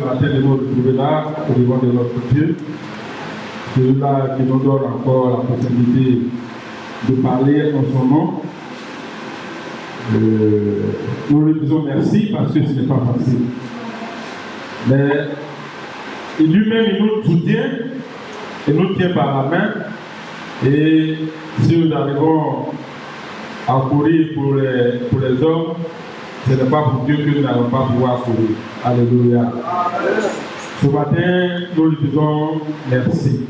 matin de nous retrouver là, au devant de notre Dieu. Celui-là qui nous donne encore la possibilité de parler en son nom. Nous lui disons merci parce que ce n'est pas facile. Mais lui-même, il nous soutient, il nous tient par la main. Et si nous arrivons à courir pour les hommes, ce n'est pas pour Dieu que nous n'allons pas pouvoir courir. Alléluia. Ce matin, nous lui disons merci.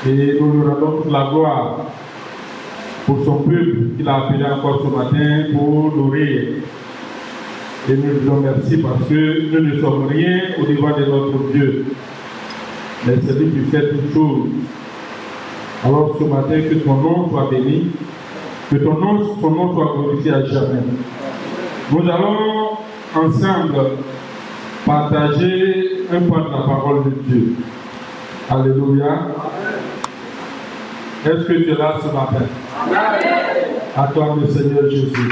Et nous lui rendons toute la gloire pour son peuple qu'il a appelé encore ce matin pour nourrir. Et nous lui disons merci parce que nous ne sommes rien au devant de notre Dieu. Mais c'est lui qui fait toutes choses. Alors ce matin, que ton nom soit béni, que ton nom soit glorifié à jamais. Nous allons ensemble partager un point de la parole de Dieu. Alléluia. Est-ce que tu es là ce matin? À toi, le Seigneur Jésus.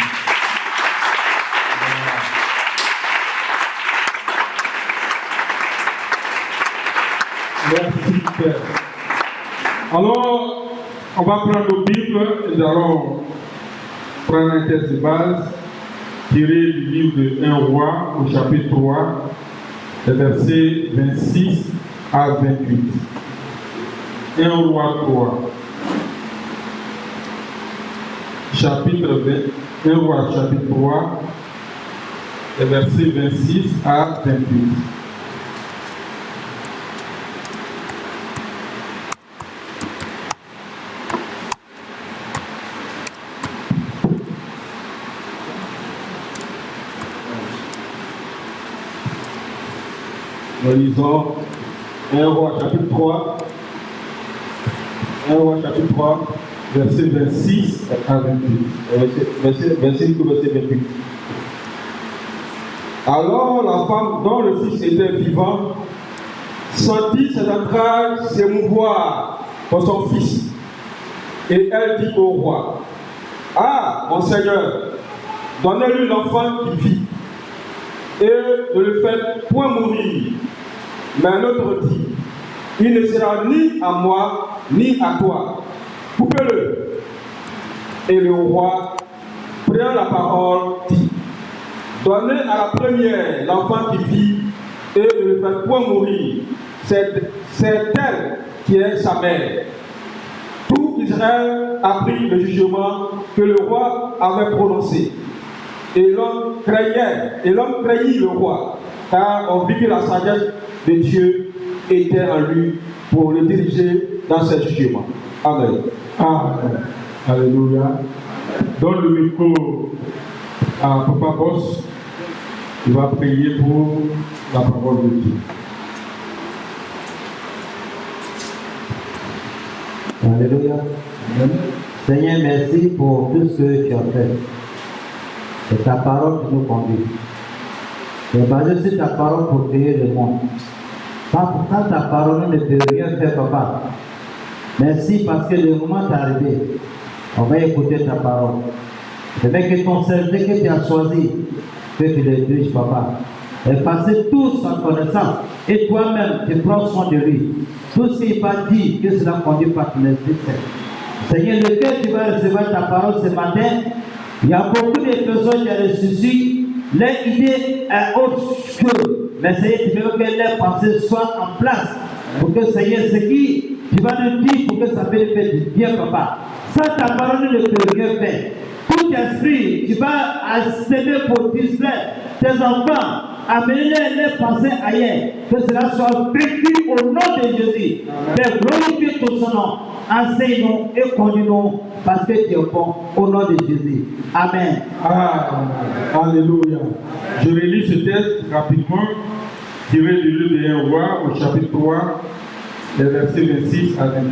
Merci, Père. Alors, on va prendre nos Bibles et nous allons prendre un texte de base tiré du livre de 1 Roi au chapitre 3, les versets 26 à 28. 1 Roi 3. Chapitre 20, 1 Roi chapitre 3, les versets 26 à 28. Nous lisons 1 Roi chapitre 3, 1 Roi chapitre 3, verset 26 à 28. Verset 28. Alors la femme dont le fils était vivant sentit ses entrailles s'émouvoir pour son fils. Et elle dit au roi: Ah, mon Seigneur, donnez-lui l'enfant qui vit, et ne le faites point mourir. Mais l'autre dit: Il ne sera ni à moi, ni à toi. Coupez-le. Et le roi, prenant la parole, dit: Donnez à la première l'enfant qui vit, et ne le faites point mourir. C'est elle qui est sa mère. Tout Israël apprit le jugement que le roi avait prononcé. Et l'homme craignit le roi, car on vit que la sagesse de Dieu était en lui pour le diriger dans ses jugements. Amen. Amen. Alléluia. Donne le micro à Papa Boss. Il va prier pour la parole de Dieu. Alléluia. Amen. Seigneur, merci pour tout ce que tu as fait. C'est ta parole qui nous conduit. C'est basé sur ta parole pour créer le monde. Sans ta parole, ne peut rien faire, papa. Merci parce que le moment est arrivé. On va écouter ta parole. C'est vrai que ton serviteur que tu as choisi, que tu le diriges, papa. Et passer tout sans connaissance. Et toi-même, tu prends soin de lui. Tout ce qu'il va dire, que cela conduit par ton esprit. Seigneur, le cœur tu vas recevoir ta parole ce matin. Il y a beaucoup de personnes qui ont reçu. Leur idée est autre chose. Mais Seigneur, tu veux que leurs pensées soient en place. Pour que Seigneur, ce qui tu vas nous dire pour que ça peut faire du bien, papa. Sans ta parole, ne peut rien faire. Tout esprit, tu vas s'aider pour distraire tes enfants, amener les pensées ailleurs. Que cela soit vécu au nom de Jésus. Père, glorifie tout son nom. Enseigne-nous et conduis-nous parce que tu es bon au nom de Jésus. Amen. Amen. Alléluia. Je relis ce texte rapidement, tiré du livre de 1 Roi au chapitre 3, les versets 26 à 28.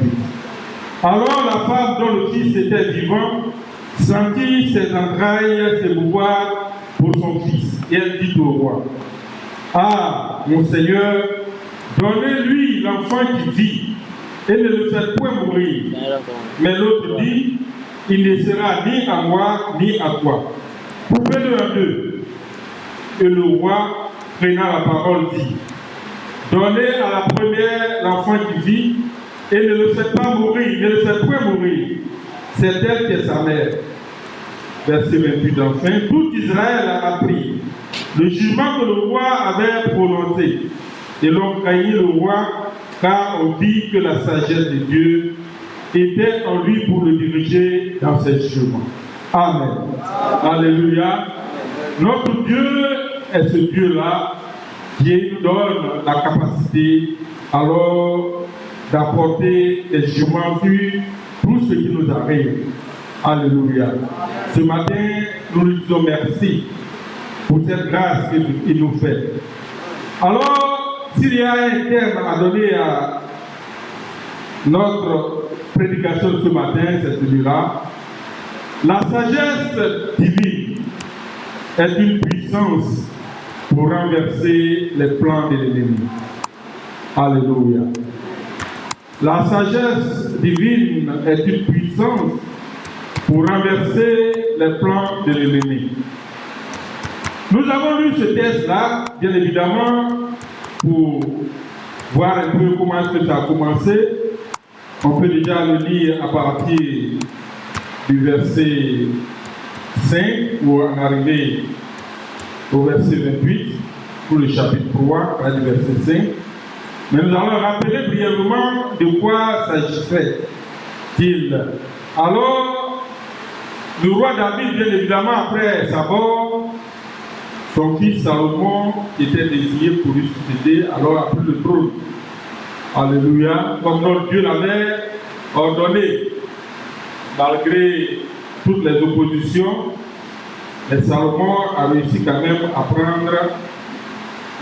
Alors la femme dont le fils était vivant sentit ses entrailles s'émouvoir pour son fils. Et elle dit au roi: Ah, mon Seigneur, donnez-lui l'enfant qui vit, et ne le faites point mourir. Mais l'autre dit: Il ne sera ni à moi, ni à toi. Coupez-le en deux. Et le roi, prenant la parole, dit: donnez à la première l'enfant qui vit et ne le faites pas mourir, ne le faites point mourir. C'est elle qui est sa mère. Verset 28. Enfin, tout Israël a appris le jugement que le roi avait prononcé. Et l'on craignit le roi, car on dit que la sagesse de Dieu était en lui pour le diriger dans ses jugements. Amen. Alléluia. Notre Dieu est ce Dieu-là qui nous donne la capacité alors d'apporter des jugements sur tout ce qui nous arrive. Alléluia. Ce matin, nous lui disons merci pour cette grâce qu'il nous fait. Alors, s'il y a un terme à donner à notre prédication de ce matin, c'est celui-là. La sagesse divine est une puissance pour renverser les plans de l'ennemi. Alléluia. La sagesse divine est une puissance pour renverser les plans de l'ennemi. Nous avons lu ce texte-là, bien évidemment, pour voir un peu comment est-ce que ça a commencé. On peut déjà le lire à partir du verset 5 ou en arriver au verset 28 pour le chapitre 3, du verset 5. Mais nous allons rappeler brièvement de quoi s'agissait-il. Alors, le roi David, bien évidemment, après sa mort, son fils Salomon était désigné pour lui succéder, alors a pris le trône. Alléluia. Comme notre Dieu l'avait ordonné, malgré toutes les oppositions, mais Salomon a réussi quand même à prendre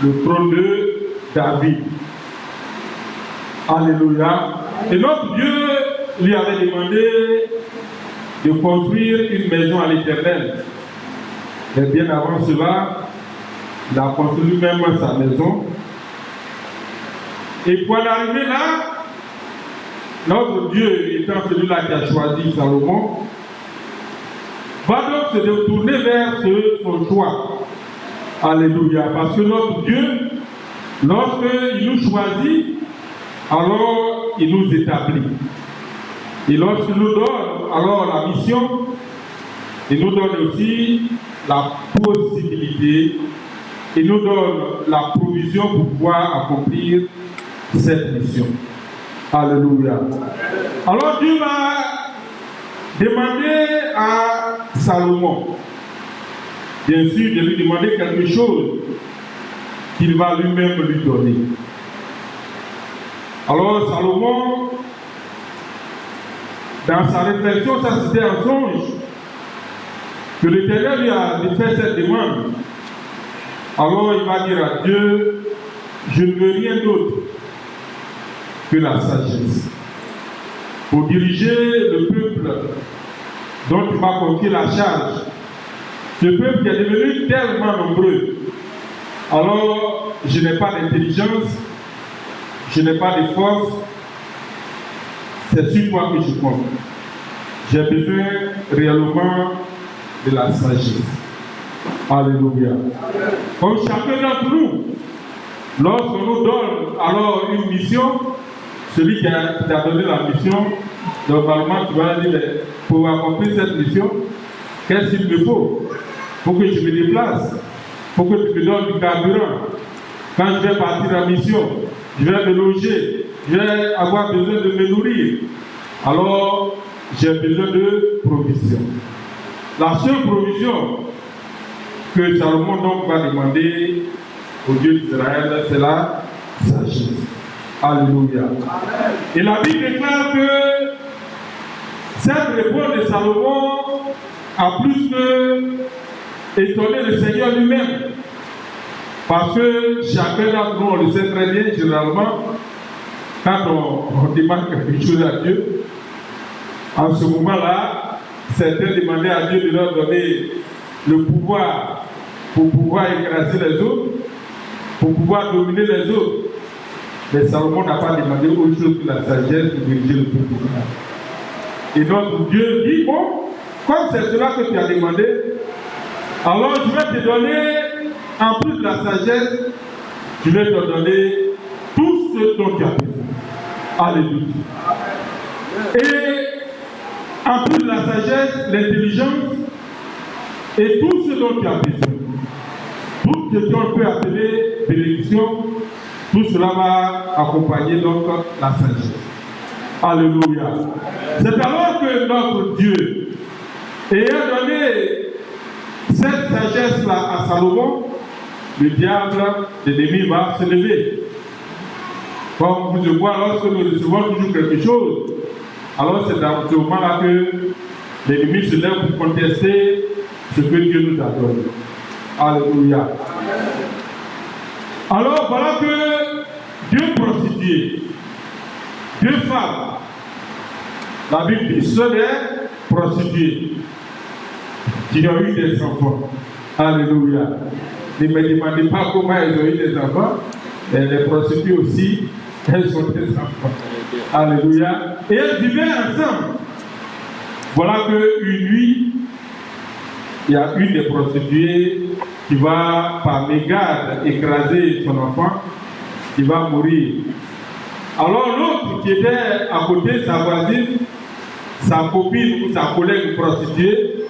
le trône de David. Alléluia. Et notre Dieu lui avait demandé de construire une maison à l'Éternel. Mais bien avant cela, il a construit lui-même sa maison. Et pour en arriver là, notre Dieu, étant celui-là qui a choisi Salomon, va donc se retourner vers son choix. Alléluia. Parce que notre Dieu, lorsqu'il nous choisit, alors il nous établit. Et lorsqu'il nous donne alors la mission, il nous donne aussi la possibilité, il nous donne la provision pour pouvoir accomplir cette mission. Alléluia. Alors Dieu va demander à Salomon, bien sûr, de lui demander quelque chose qu'il va lui-même lui donner. Alors Salomon, dans sa réflexion, ça c'était un songe, que l'Éternel lui a fait cette demande. Alors il va dire à Dieu: je ne veux rien d'autre que la sagesse pour diriger le peuple dont tu m'as confié la charge. Ce peuple qui est devenu tellement nombreux. Alors je n'ai pas d'intelligence, je n'ai pas de force, c'est sur toi que je compte. J'ai besoin réellement de la sagesse. Alléluia. Comme chacun d'entre nous, lorsqu'on nous donne alors une mission, celui qui t'a donné la mission, normalement tu vas dire: pour accomplir cette mission, qu'est-ce qu'il me faut? Il faut que je me déplace, il faut que tu me donnes du carburant. Quand je vais partir en mission, je vais me loger, je vais avoir besoin de me nourrir. Alors, j'ai besoin de provision. La seule provision que Salomon donc va demander au Dieu d'Israël, c'est la sagesse. Alléluia. Et la Bible déclare que cette réponse de Salomon a plus que étonné le Seigneur lui-même. Parce que chacun d'entre nous, on le sait très bien, généralement, quand on demande quelque chose à Dieu, en ce moment-là, certains demandaient à Dieu de leur donner le pouvoir pour pouvoir écraser les autres, pour pouvoir dominer les autres. Mais Salomon n'a pas demandé autre chose que la sagesse de diriger le peuple. Et notre Dieu dit: bon, comme c'est cela que tu as demandé, alors je vais te donner en plus de la sagesse, je vais te donner tout ce dont tu as besoin. Alléluia. Et en plus de la sagesse, l'intelligence et tout ce dont tu as besoin. Tout ce qu'on peut appeler bénédiction, tout cela va accompagner donc la sagesse. Alléluia. C'est alors que notre Dieu, ayant donné cette sagesse-là à Salomon, le diable, l'ennemi va se lever. Comme vous le voyez, lorsque nous recevons toujours quelque chose, alors c'est dans ce moment-là que l'ennemi se lève pour contester ce que Dieu nous a donné. Alléluia. Alors voilà que deux prostituées, deux femmes, la Bible dit, seules prostituées qui ont eu des enfants. Alléluia. Ne me demandez pas comment elles ont eu des enfants, mais les prostituées aussi, elles ont des enfants. Alléluia. Et elles vivaient ensemble. Voilà qu'une nuit, il y a une des prostituées qui va, par mégarde, écraser son enfant, qui va mourir. Alors l'autre qui était à côté, sa voisine, sa copine ou sa collègue prostituée,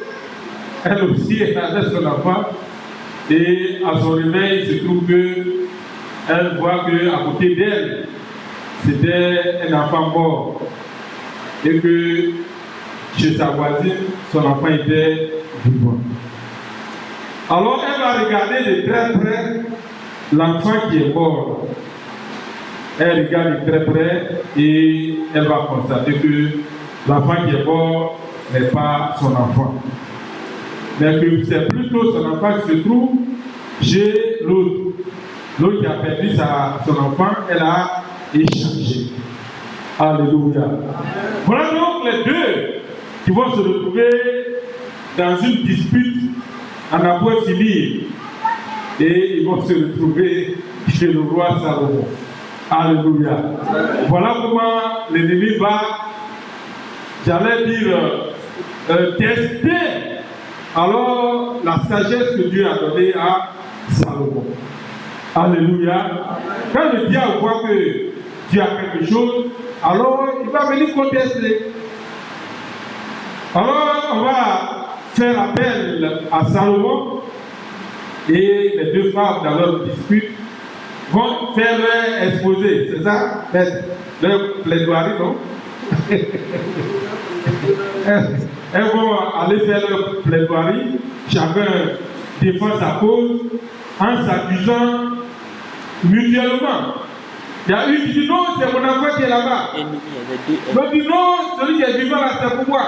elle aussi écrasait son enfant. Et à son réveil, il se trouve qu'elle voit qu'à côté d'elle, c'était un enfant mort. Et que chez sa voisine, son enfant était vivant. Alors elle va regarder de très près l'enfant qui est mort. Elle regarde de très près et elle va constater que l'enfant qui est mort n'est pas son enfant. Mais que c'est plutôt son enfant qui se trouve chez l'autre. L'autre qui a perdu son enfant, elle a échangé. Alléluia. Voilà donc les deux qui vont se retrouver dans une dispute en avoir fini. Et ils vont se retrouver chez le roi Salomon. Alléluia. Voilà comment l'ennemi va, j'allais dire, tester alors la sagesse que Dieu a donnée à Salomon. Alléluia. Quand le diable voit que tu as quelque chose, alors il va venir contester. Alors on va faire appel à Salomon et les deux femmes dans leur dispute vont faire leur exposé, c'est ça? Leur plaidoirie, non? Elles vont aller faire leur plaidoirie, chacun défend sa cause en s'accusant mutuellement. Il y a une qui dit non, c'est mon enfant qui est là-bas. L'autre dit non, celui qui est vivant là, c'est pour moi.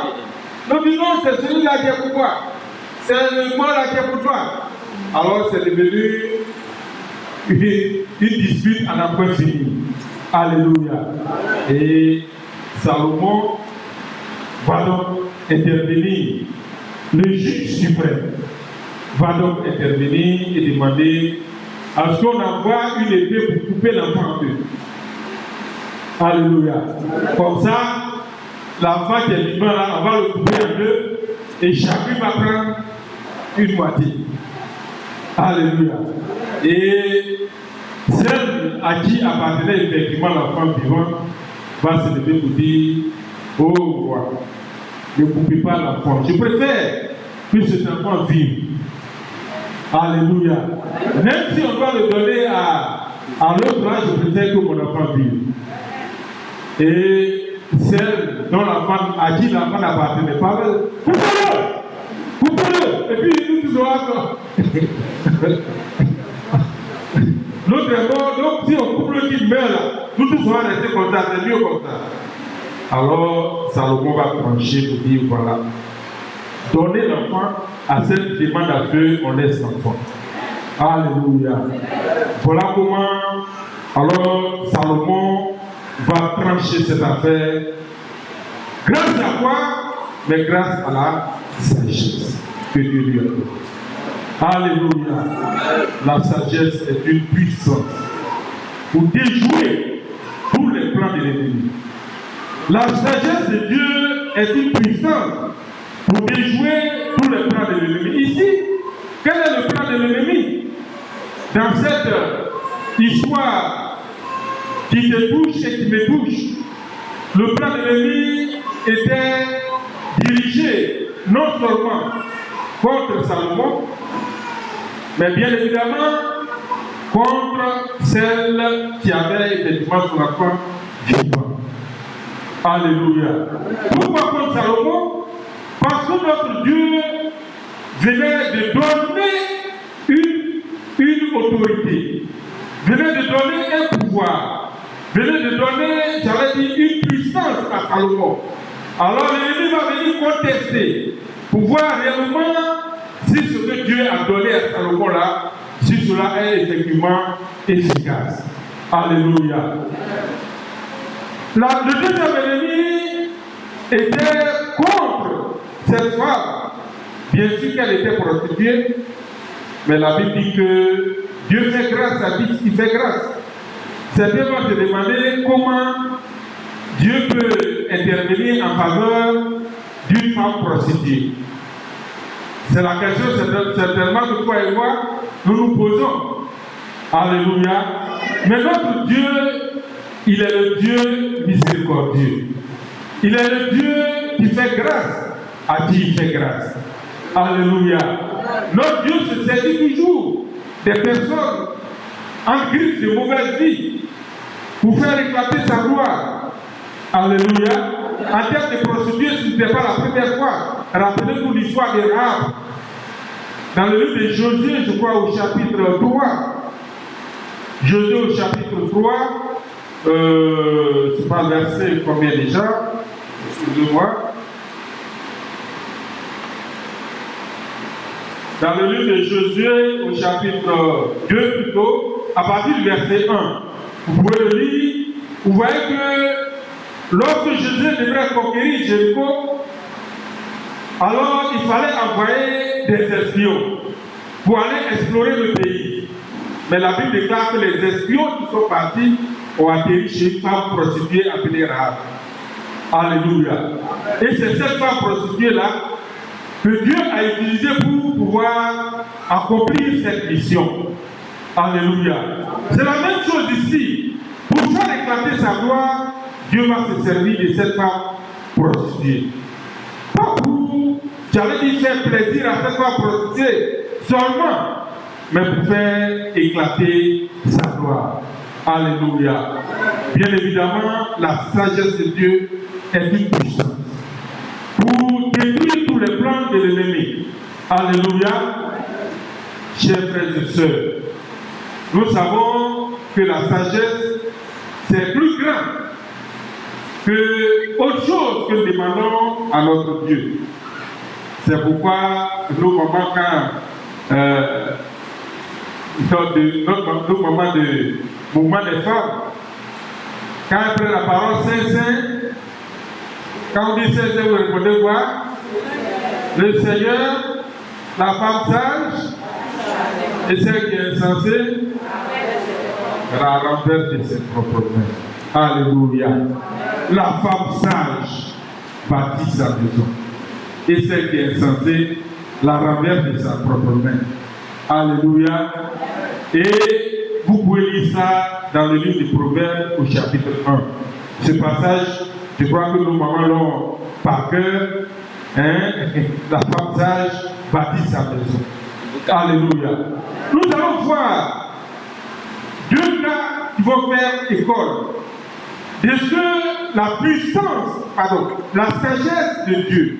L'autre dit non, c'est celui-là qui est pour moi. C'est le mort là qui est pour toi. Alors c'est devenu une dispute à n'en point fini. Alléluia. Et Salomon va donc intervenir. Le juge suprême va donc intervenir et demander à ce qu'on envoie une épée pour couper l'enfant en deux. Alléluia. Comme ça, l'enfant qui est vivant là, on va le couper en deux et chacun va prendre une moitié. Alléluia. Et celle à qui appartenait effectivement l'enfant vivant va se lever pour dire: oh roi, ne coupez pas l'enfant. Je préfère que cet enfant vive. Alléluia. Même si on doit le donner à l'autre, là, je préfère que mon enfant vive. Et celle dont l'enfant, à qui l'enfant n'appartenait pas, coupez-le! Coupez-le! Et puis nous tous aura. L'autre est mort, donc si on coupe le qui meurt là, nous tous aura rester comme ça, c'est mieux comme ça. Alors Salomon va trancher pour dire voilà, donnez l'enfant à celle qui demande à Dieu, on laisse l'enfant. Alléluia. Voilà comment alors Salomon va trancher cette affaire. Grâce à quoi? Mais grâce à la sagesse que Dieu lui a donnée. Alléluia. La sagesse est une puissance pour déjouer tous les plans de l'ennemi. La sagesse de Dieu est une puissance pour déjouer tous les plans de l'ennemi. Ici, quel est le plan de l'ennemi? dans cette histoire qui te touche et qui me touche, le plan de l'ennemi était dirigé non seulement contre Salomon, mais bien évidemment contre celle qui avait effectivement son enfant vivant. Alléluia. Pourquoi contre Salomon? Parce que notre Dieu venait de donner une autorité, venait de donner un pouvoir, venait de donner, j'allais dire, une puissance à Salomon. Alors l'ennemi va venir contester pour voir réellement si ce que Dieu a donné à Salomon là, si cela est effectivement efficace. Alléluia. Le deuxième ennemi était contre cette femme. Bien sûr qu'elle était prostituée, mais la Bible dit que Dieu fait grâce à qui fait grâce. Certains vont se demander comment Dieu peut intervenir en faveur d'une femme prostituée. C'est la question certainement que toi et moi, nous nous posons. Alléluia. Mais notre Dieu, il est le Dieu miséricordieux. Il est le Dieu qui fait grâce à qui il fait grâce. Alléluia. Notre Dieu se saisit toujours des personnes en crise de mauvaise vie pour faire éclater sa gloire. Alléluia. En termes de prostituée, ce n'était pas la première fois. Rappelez-vous l'histoire de Rahab. Dans le livre de Josué, je crois au chapitre 3. Josué au chapitre 3, c'est pas verset combien déjà? Excusez-moi. Dans le livre de Josué au chapitre 2 plutôt, à partir du verset 1, vous pouvez le lire, vous voyez que lorsque Josué devrait conquérir Jéricho, alors il fallait envoyer des espions pour aller explorer le pays. Mais la Bible déclare que les espions qui sont partis ont atterri chez une femme prostituée appelée Rahab. Alléluia. Et c'est cette femme prostituée-là que Dieu a utilisée pour pouvoir accomplir cette mission. Alléluia. C'est la même chose ici. Pour faire éclater sa gloire, Dieu va se servir de cette femme prostituée. Pas pour, j'allais dire, faire plaisir à cette femme prostituée seulement, mais pour faire éclater sa gloire. Alléluia. Bien évidemment, la sagesse de Dieu est une puissance pour détruire tous les plans de l'ennemi. Alléluia. Chers frères et sœurs, nous savons que la sagesse, c'est plus grand que autre chose que nous demandons à notre Dieu. C'est pourquoi nos moments nos moments de mouvement des femmes, quand elles prennent la parole Saint, quand on dit Saint, vous répondez quoi? Le Seigneur, la femme sage et celle qui est insensée, la renverse de ses propres mains. Alléluia. La femme sage bâtit sa maison et celle qui est insensée la renverse de sa propre main. Alléluia. Et vous pouvez lire ça dans le livre du Proverbe au chapitre 1. Ce passage, je crois que nos mamans l'ont par cœur. Hein? La femme sage bâtit sa maison. Alléluia. Nous allons voir deux cas qui vont faire école de ce que la puissance, la sagesse de Dieu,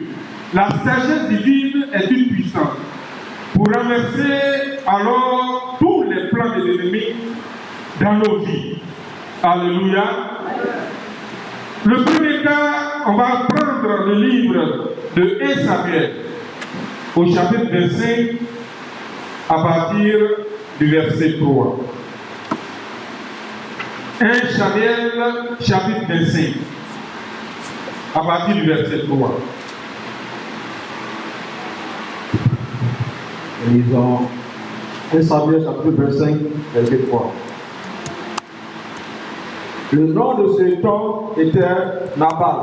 la sagesse divine est une puissance pour renverser alors tous les plans de l'ennemi dans nos vies. Alléluia. Le premier cas, on va prendre le livre de 1 Samuel au chapitre 25 à partir du verset 3. 1 Samuel chapitre 25 à partir du verset 3. Lisons 1 Samuel chapitre 25, verset 3. Le nom de cet homme était Nabal,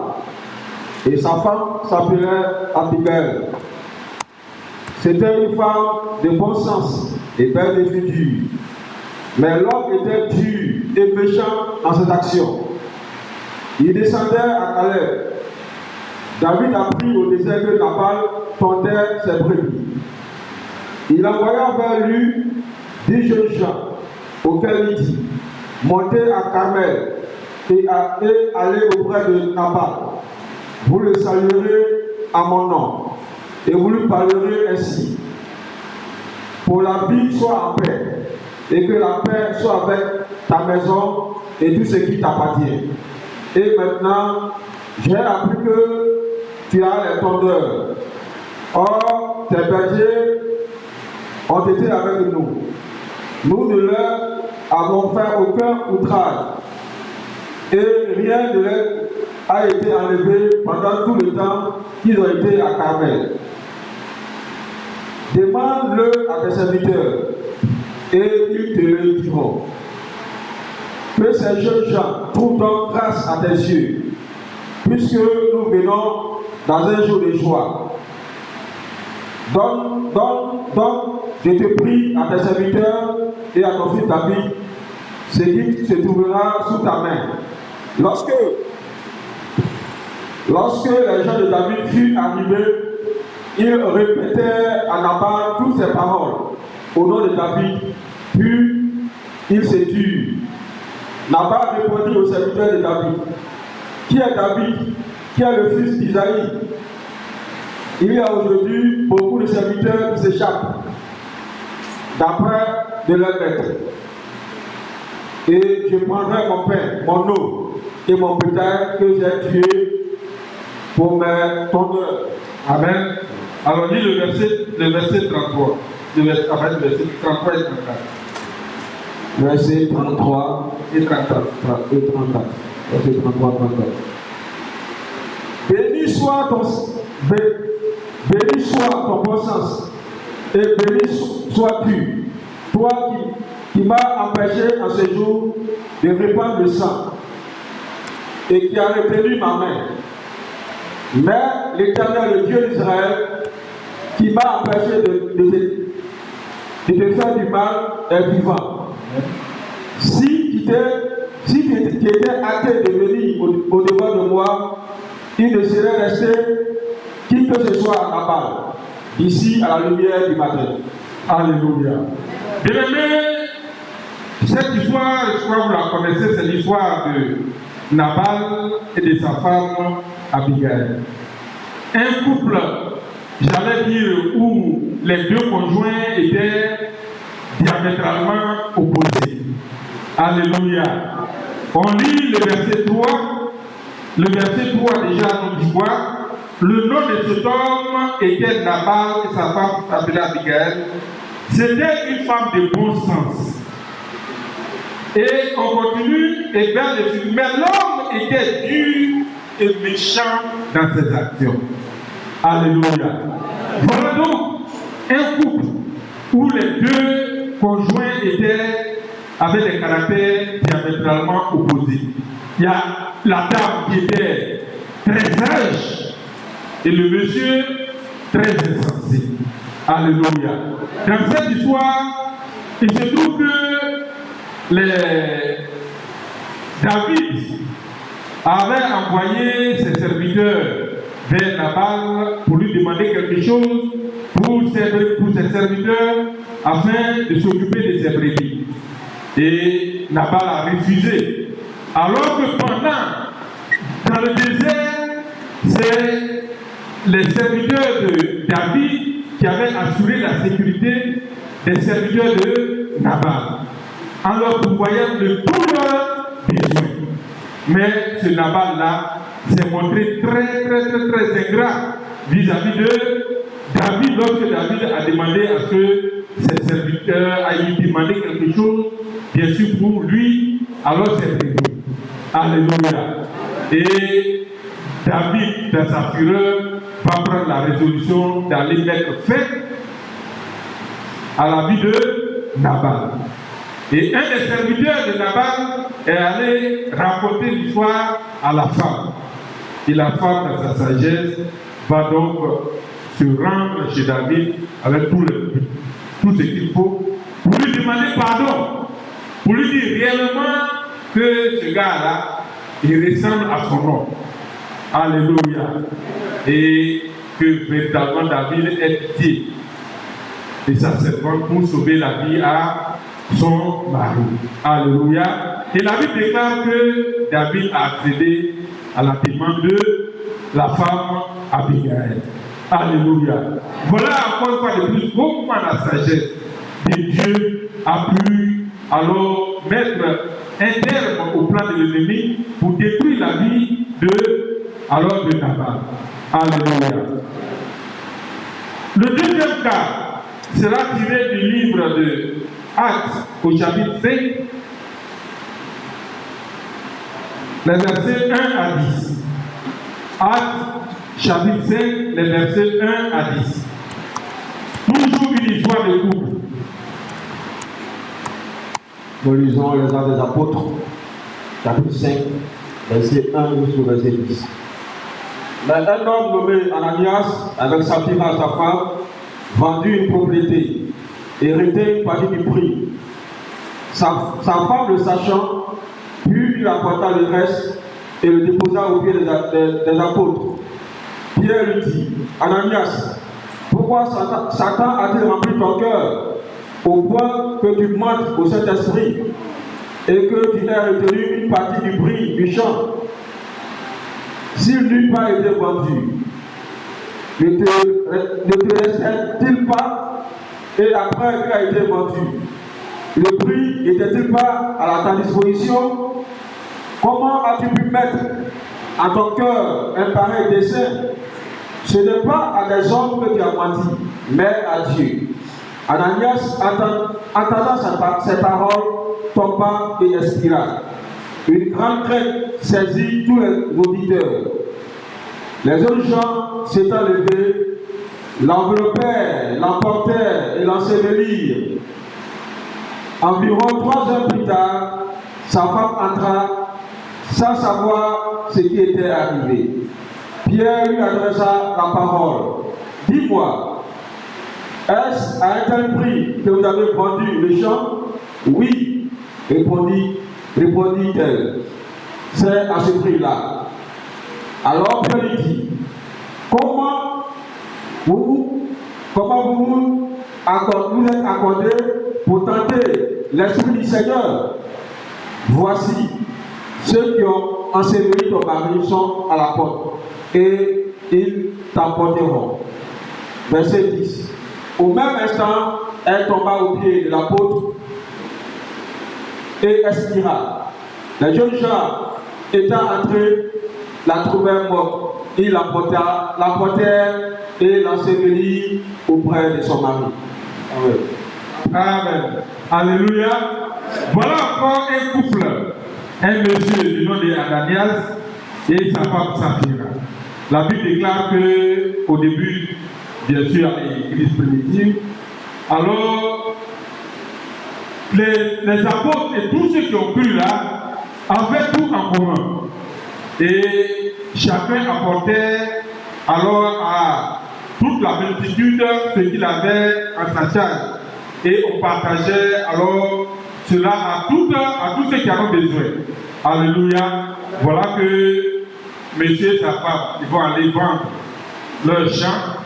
et sa femme s'appelait Abigail. C'était une femme de bon sens et belle de figure, Mais l'homme était dur et méchant dans cette action. Il descendait à Caleb. David apprit au désert que Nabal tondait ses brebis. Il envoya vers lui 10 jeunes gens, auxquels il dit: montez à Carmel et allez auprès de Nabal. Vous le saluerez à mon nom et vous lui parlerez ainsi: pour la vie soit en paix, et que la paix soit avec ta maison et tout ce qui t'appartient. Et maintenant, j'ai appris que tu as les tondeurs. Or, tes bergers ont été avec nous. Nous ne leur avons fait aucun outrage, et rien ne leur a été enlevé pendant tout le temps qu'ils ont été à Carmel. Demande-le à tes serviteurs, et ils te le diront. Que ces jeunes gens trouvent donc grâce à tes yeux, puisque nous venons dans un jour de joie. Donc, je te prie à tes serviteurs et à ton fils David, ce qui se trouvera sous ta main. Lorsque les gens de David furent arrivés, ils répétaient à Nabal toutes ces paroles au nom de David, puis ils se turent. Nabal répondit aux serviteurs de David: qui est David? Qui est le fils d'Isaïe? Il y a aujourd'hui beaucoup de serviteurs qui s'échappent d'après de leur maître. Et je prendrai mon pain, mon eau et mon bétail que j'ai tué pour mes tondeurs. Amen. Alors lis le verset 33. Le verset 33 et 34. Verset 33 Et 34. Verset 33 34. Béni soit ton bon sens, et béni sois-tu, toi qui m'as empêché en ce jour de répandre le sang, et qui a retenu ma main. Mais l'Éternel, le Dieu d'Israël, qui m'a empêché de te faire du mal, est vivant. Si tu étais hâté de venir au-devant de moi, il ne serait resté qui que ce soit à Nabal, ici à la lumière du matin. Alléluia. Bien-aimés, cette histoire, je crois que vous la connaissez, c'est l'histoire de Nabal et de sa femme Abigail. Un couple, j'allais dire, où les deux conjoints étaient diamétralement opposés. Alléluia. On lit le verset 3. Le verset 3 déjà nous dit quoi? Le nom de cet homme était Nabal et sa femme s'appelait Abigail. C'était une femme de bon sens. Et on continue, et bien le film. Mais l'homme était dur et méchant dans ses actions. Alléluia. Voilà donc un couple où les deux conjoints avaient des caractères diamétralement opposés. Il y a la dame qui était très sage et le monsieur très insensé. Alléluia. Dans cette histoire, il se trouve que David avait envoyé ses serviteurs vers Nabal pour lui demander quelque chose pour ses serviteurs afin de s'occuper de ses brebis. Et Nabal a refusé. Alors que dans le désert, c'est les serviteurs de David qui avaient assuré la sécurité des serviteurs de Nabal, en leur pourvoyant de tous leurs besoins. Mais ce Nabal-là s'est montré très ingrat vis-à-vis de David, lorsque David a demandé à ce que ses serviteurs aillent lui demander quelque chose, bien sûr pour lui, alors c'est prévu. Alléluia. Et David, dans sa fureur, va prendre la résolution d'aller mettre fin à la vie de Nabal. Et un des serviteurs de Nabal est allé raconter l'histoire à la femme. Et la femme, dans sa sagesse, va donc se rendre chez David avec tout ce qu'il faut pour lui demander pardon pour lui dire réellement que ce gars-là, il ressemble à son nom. Alléluia. Et que véritablement David ait pitié de sa servante pour sauver la vie à son mari. Alléluia. Et la Bible déclare que David a accédé à la demande de la femme Abigail. Alléluia. Voilà encore une fois de plus comment la sagesse de Dieu a pu alors mettre un terme au plan de l'ennemi pour détruire la vie de Nabal. Alléluia. Le deuxième cas sera tiré du livre de Actes au chapitre 5, les versets 1 à 10. Actes chapitre 5, les versets 1 à 10. Toujours une histoire de couple. Nous lisons les Actes des Apôtres, chapitre 5, verset 1 jusqu'au verset 10. Mais un homme nommé Ananias, avec sa fille et sa femme, vendit une propriété, hérité une partie du prix. Sa femme, le sachant, puis lui apporta le reste et le déposa au pied des apôtres. Pierre lui dit, Ananias, pourquoi Satan a-t-il rempli ton cœur au point que tu mentes au Saint-Esprit et que tu n'as retenu une partie du prix du champ? S'il n'eût pas été vendu, ne te restait-il pas, et après qu'il a été vendu, le prix n'était-il pas à ta disposition? Comment as-tu pu mettre à ton cœur un pareil dessein? Ce n'est pas à des hommes que tu as menti, mais à Dieu. Ananias, entendant ces paroles, tomba et expira. Une grande crainte saisit tous les auditeurs. Les autres gens s'étant levés, l'enveloppèrent, l'emportèrent et l'ensevelirent. Environ 3 heures plus tard, sa femme entra sans savoir ce qui était arrivé. Pierre lui adressa la parole. Dis-moi, est-ce à un tel prix que vous avez vendu le champ? Oui, répondit-elle. C'est à ce prix-là. Alors Pierre lui dit, comment vous êtes accordé pour tenter l'Esprit du Seigneur? Voici, ceux qui ont enseveli ton mari sont à la porte, et ils t'emporteront. Verset 10. Au même instant, elle tomba au pied de l'apôtre et expira. Les jeunes gens étant entrés, la trouvèrent morte. Ils l'emportèrent et l'ensevelirent auprès de son mari. Amen. Amen. Alléluia. Voilà encore un couple. Un monsieur du nom de Ananias et sa femme Saphira. La Bible déclare qu'au début, bien sûr, l'église primitive, alors les apôtres et tous ceux qui ont cru là avaient tout en commun. Et chacun apportait alors à toute la multitude ce qu'il avait en sa charge. Et on partageait alors cela à tous ceux qui en ont besoin. Alléluia. Voilà que monsieur et sa femme, ils vont aller vendre leur champ.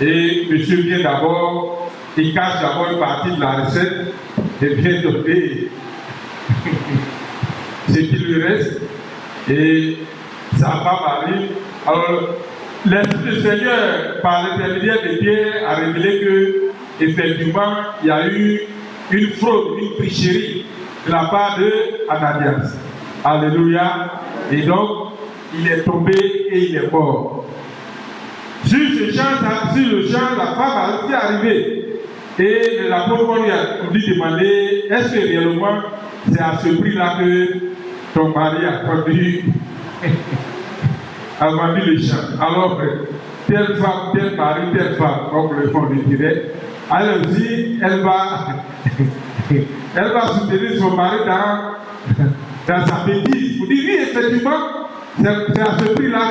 Et monsieur vient d'abord, il cache d'abord une partie de la recette et vient donner ce qui lui reste. Et sa femme arrive. Alors, l'Esprit du Seigneur, par l'intermédiaire de Pierre, a révélé que, effectivement, il y a eu une fraude, une tricherie de la part de Ananias. Alléluia. Et donc, il est tombé et il est mort. Sur le champ, la femme a aussi arrivé. Et l'apôtre lui a dit demander, est-ce que réellement c'est à ce prix-là que ton mari a vendu le champ? Alors, telle femme, tel mari, telle femme, comme le fond le dirait, elle aussi, elle va soutenir son mari dans sa bêtise. Vous dites, oui, effectivement, c'est à ce prix-là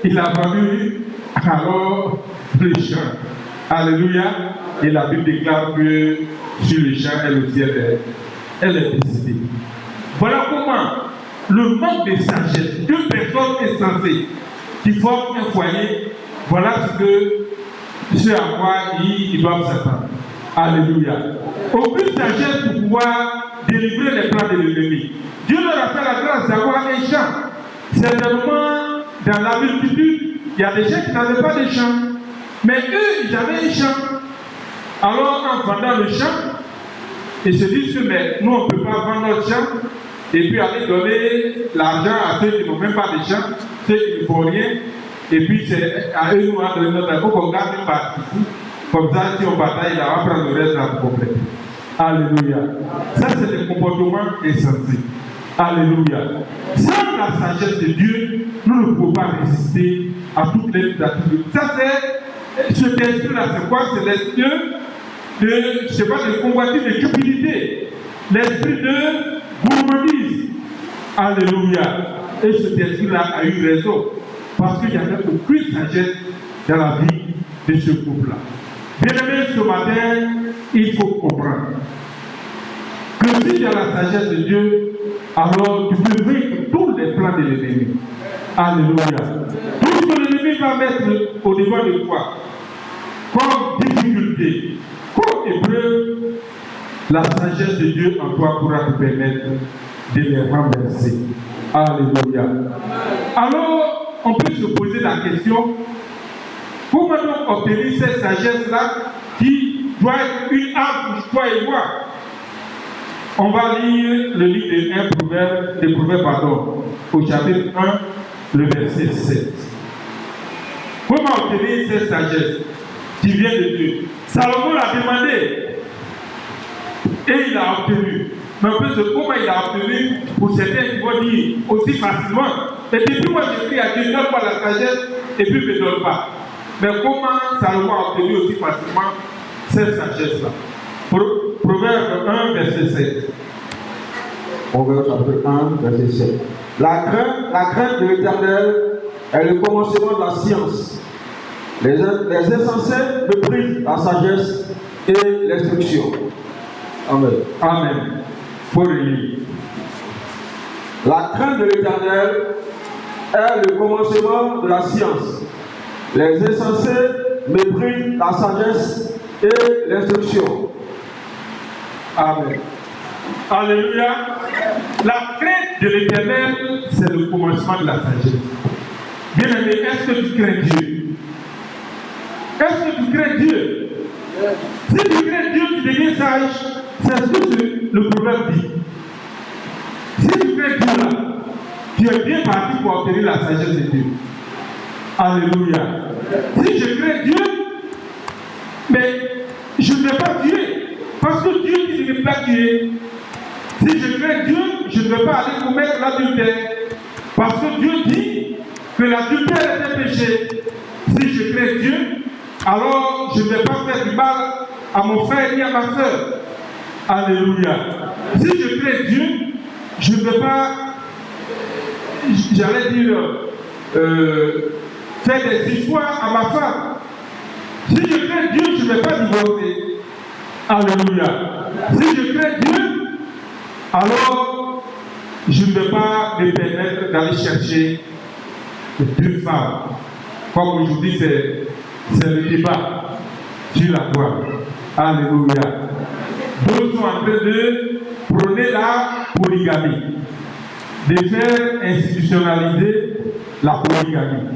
qu'il a vendu alors le champ. Alléluia. Et la Bible déclare que sur le champ, elle aussi, elle est décédée. Voilà comment le manque de sagesse, deux personnes insensées qui forment un foyer, voilà ce à quoi ils doivent s'attendre. Alléluia. Aucune sagesse pour pouvoir délivrer les plans de l'ennemi. Dieu leur a fait la grâce d'avoir un champ. Certainement, dans la multitude, il y a des gens qui n'avaient pas de champ. Mais eux, ils avaient un champ. Alors, en vendant le champ, ils se disent que mais, nous, on ne peut pas vendre notre champ et puis aller donner l'argent à ceux qui n'ont même pas de champ, ceux qui ne font rien. Et puis, c'est à eux, nous, à donner notre argent, qu'on garde une partie. Comme ça, si on bataille, là, on va prendre le reste là pour compléter. Alléluia. Ça, c'est le comportement insensé. Alléluia. Sans la sagesse de Dieu, nous ne pouvons pas résister à toutes les tentatives. Ça, c'est cet esprit-là, c'est quoi? C'est l'esprit de convoitise, de cupidité, l'esprit de gourmandise. Alléluia. Et cet esprit-là a eu raison, parce qu'il n'y avait aucune sagesse dans la vie de ce couple-là. Bien-aimé, ce matin, il faut comprendre que si tu as la sagesse de Dieu, alors tu peux vaincre tous les plans de l'ennemi. Alléluia. Tout ce que l'ennemi va mettre au-devant de toi, comme difficulté, comme épreuve, la sagesse de Dieu en toi pourra te permettre de les renverser. Alléluia. Alors, on peut se poser la question, comment donc obtenir cette sagesse-là qui doit être une arme pour toi et moi? On va lire le livre de Proverbes, au chapitre 1, le verset 7. Comment obtenir cette sagesse qui vient de Dieu? Salomon l'a demandé et il l'a obtenu. Mais un peu de comment il a obtenu, pour certains qui vont dire aussi facilement. Et puis moi j'écris à Dieu, donne-moi la sagesse, et puis ne me donne pas. Mais comment Salomon a obtenu aussi facilement cette sagesse-là? Proverbe 1, verset 7. Proverbe chapitre 1, verset 7. La crainte de l'Éternel est le commencement de la science. Les insensés méprisent la sagesse et l'instruction. Amen. Amen. Pour lui. La crainte de l'Éternel est le commencement de la science. Les insensés méprisent la sagesse et l'instruction. Amen. Alléluia. La crainte de l'Éternel, c'est le commencement de la sagesse. Bien-aimé, est-ce que tu crains Dieu? Est-ce que tu crains Dieu? Si tu crains Dieu, tu deviens sage. C'est ce que le proverbe dit. Si tu crains Dieu là, tu es bien parti pour obtenir la sagesse de Dieu. Alléluia. Si je crains Dieu, mais je ne vais pas tuer. Parce que Dieu dit de ne pas tuer. Si je crains Dieu, je ne vais pas aller commettre l'adultère. Parce que Dieu dit que l'adultère est un péché. Si je crains Dieu, alors je ne vais pas faire du mal à mon frère ni à ma soeur. Alléluia. Si je crains Dieu, je ne vais pas, j'allais dire, faire des histoires à ma femme. Si je crains Dieu, je ne vais pas divorcer. Alléluia. Si je crains Dieu, alors je ne vais pas me permettre d'aller chercher deux femmes. Comme aujourd'hui, c'est le débat sur la foi. Alléluia. D'autres sont en train de prôner la polygamie, de faire institutionnaliser la polygamie.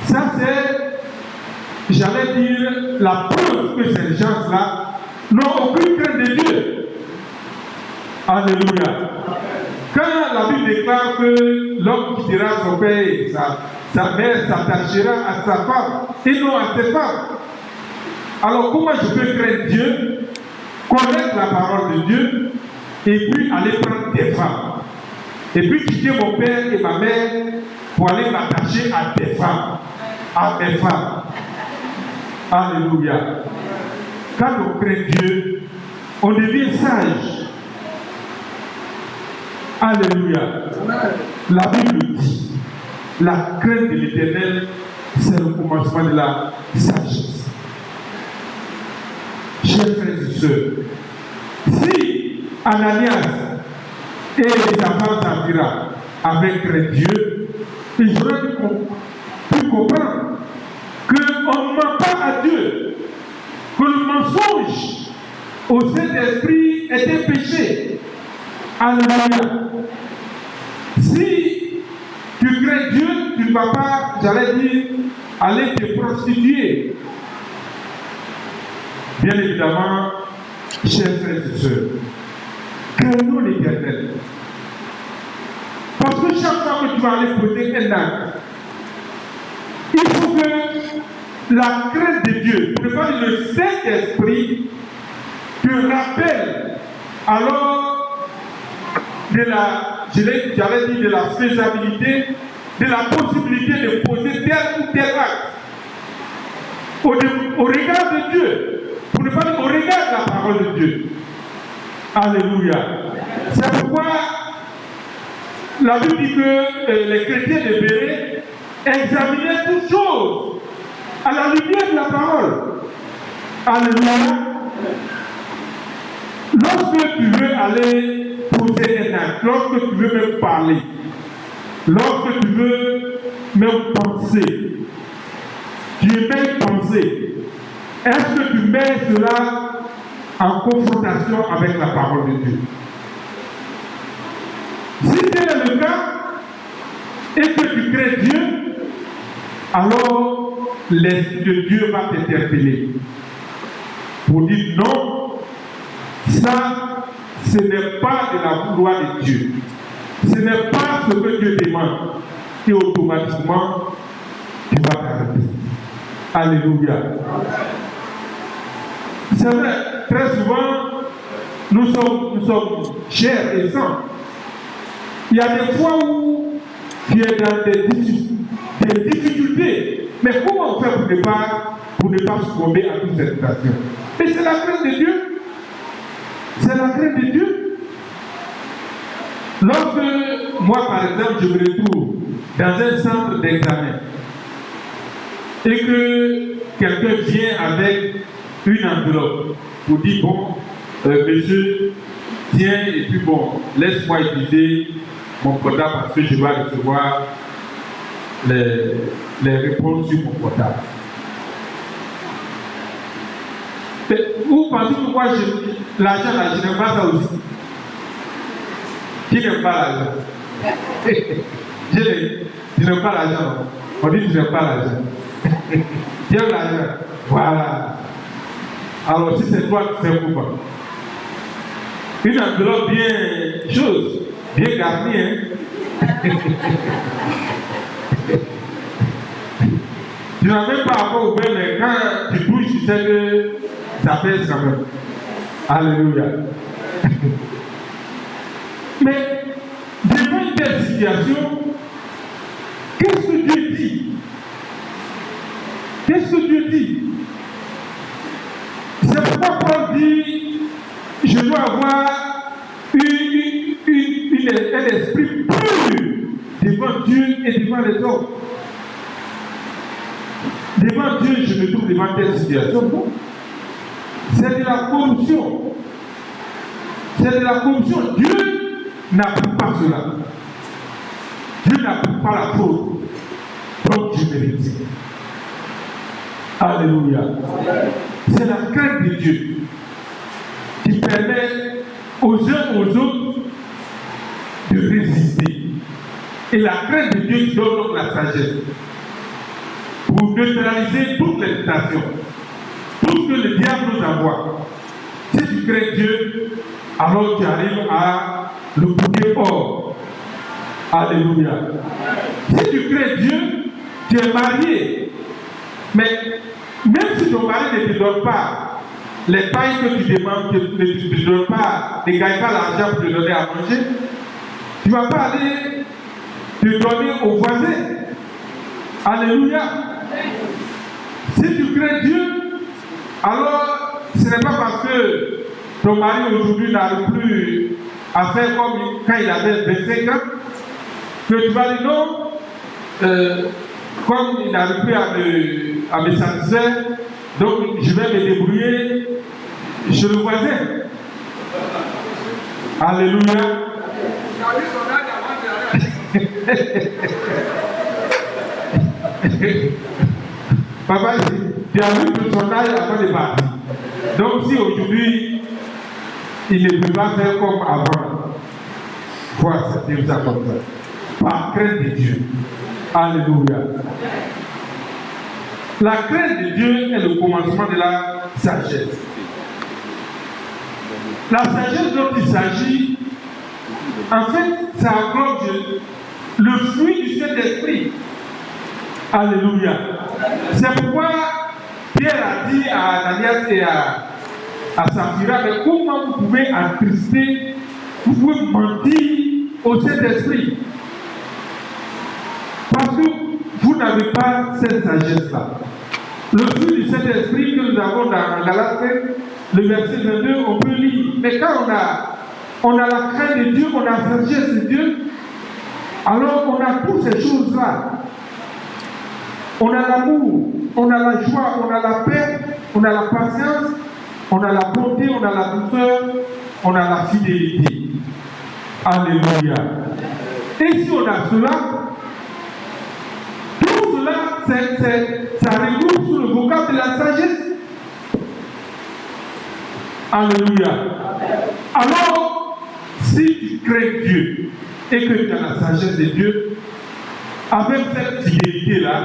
Ça, c'est, j'allais dire, la preuve que ces gens-là n'ont aucune crainte de Dieu. Alléluia. Quand la Bible déclare que l'homme quittera son père et sa mère s'attachera à sa femme et non à ses femmes, alors comment je peux craindre Dieu, connaître la parole de Dieu et puis aller prendre des femmes et puis quitter mon père et ma mère pour aller m'attacher à des femmes, à mes femmes? Alléluia. Quand on craint Dieu, on devient sage. Alléluia. La Bible dit, la crainte de l'Éternel, c'est le commencement de la sagesse. Chers frères et sœurs, si Ananias et sa femme Saphira avaient craint Dieu, ils auraient pu comprendre qu'on ne ment pas à Dieu, que le mensonge au Saint-Esprit était péché. Alléluia. Si tu crains Dieu, tu ne vas pas, j'allais dire, aller te prostituer. Bien évidemment, chers frères et sœurs, craignons l'Éternel. Parce que chaque fois que tu vas aller poser un acte, il faut que la crainte de Dieu, pour ne pas dire le Saint-Esprit, te rappelle alors de la, j'allais dire de la faisabilité, de la possibilité de poser tel ou tel acte au regard de Dieu, pour ne pas dire au regard de la parole de Dieu. Alléluia. C'est pourquoi la Bible dit que les chrétiens de Béret examinaient toutes choses à la lumière de la parole. Alléluia. Lorsque tu veux aller poser un acte, lorsque tu veux même parler, lorsque tu veux même penser, tu es même pensé, est-ce que tu mets cela en confrontation avec la parole de Dieu? Si tel est le cas, et que tu crains Dieu, alors l'Esprit de Dieu va t'interpeller pour dire non, ça, ce n'est pas de la gloire de Dieu. Ce n'est pas ce que Dieu demande. Et automatiquement, tu vas t'arrêter. Alléluia. C'est vrai, très souvent, nous sommes chers et saints. Il y a des fois où tu es dans des difficultés. Mais comment on fait pour ne pas succomber à toute cette situation? Et c'est la crainte de Dieu. C'est la crainte de Dieu. Lorsque moi, par exemple, je me retrouve dans un centre d'examen et que quelqu'un vient avec une enveloppe pour dire, bon, monsieur, tiens, et puis bon, laisse-moi utiliser mon portable parce que je dois recevoir les réponses sur mon portable. Vous pensez que moi, l'argent, là, je n'aime pas ça aussi. Qui n'aime pas l'argent? Je n'aime pas l'argent. On dit que je n'aime pas l'argent. J'aime l'argent. Voilà. Alors, si c'est toi qui fais pourquoi? Une enveloppe bien garnie, hein? Tu n'as même pas encore ouvert, mais quand tu touches, tu sais que ça pèse quand même. Alléluia. Mais devant une telle situation, qu'est-ce que Dieu dit? Qu'est-ce que Dieu dit? C'est pourquoi Paul dit, je dois avoir un esprit pur devant Dieu et devant les hommes. Devant Dieu, je me trouve devant telle situation. C'est de la corruption. C'est de la corruption. Dieu n'approuve pas cela. Dieu n'approuve pas la faute. Donc je mérite. Alléluia. C'est la crainte de Dieu qui permet aux uns aux autres de résister. Et la crainte de Dieu qui donne donc la sagesse pour neutraliser toutes les tentations, tout ce que le diable nous envoie. Si tu crains Dieu, alors tu arrives à le bouquet hors. Alléluia. Si tu crains Dieu, tu es marié. Mais même si ton mari ne te donne pas les pailles que tu demandes, ne te donne pas, ne gagne pas l'argent pour te donner à manger, tu ne vas pas aller te donner aux voisins. Alléluia. Si tu crains Dieu, alors ce n'est pas parce que ton mari aujourd'hui n'arrive plus à faire comme quand il avait 25 ans que tu vas dire non, comme il n'arrive plus à me satisfaire, donc je vais me débrouiller chez le voisin. Alléluia. Papa, tu as vu que son âge avant de partir. Donc si aujourd'hui, il ne peut pas faire comme avant, voilà, c'est ça comme ça. Par crainte de Dieu. Alléluia. La crainte de Dieu est le commencement de la sagesse. La sagesse dont il s'agit, en fait, ça englobe le fruit du Saint-Esprit. Alléluia. C'est pourquoi Pierre a dit à Ananias et à Saphira, mais comment vous pouvez attrister, vous pouvez mentir au Saint-Esprit? Parce que vous n'avez pas cette sagesse-là. Le fruit du Saint-Esprit que nous avons dans Galates, le verset 22, on peut lire. Mais quand on a la crainte de Dieu, on a la sagesse de Dieu, alors on a toutes ces choses-là. On a l'amour, on a la joie, on a la paix, on a la patience, on a la bonté, on a la douceur, on a la fidélité. Alléluia. Et si on a cela, tout cela, ça regroupe sous le vocable de la sagesse. Alléluia. Alors, si tu crains Dieu et que tu as la sagesse de Dieu, avec cette fidélité-là,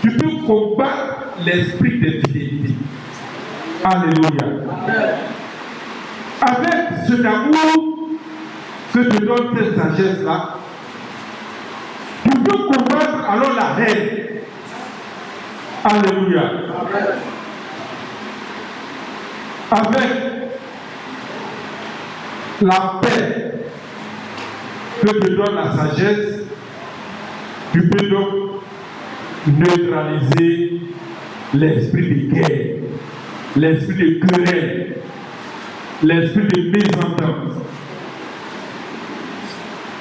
tu peux combattre l'esprit de fidélité. Alléluia. Avec cet amour que te donne cette sagesse-là, tu peux combattre alors la haine. Alléluia. Avec la paix que te donne la sagesse, tu peux donc neutraliser l'esprit de guerre, l'esprit de querelle, l'esprit de mésentente.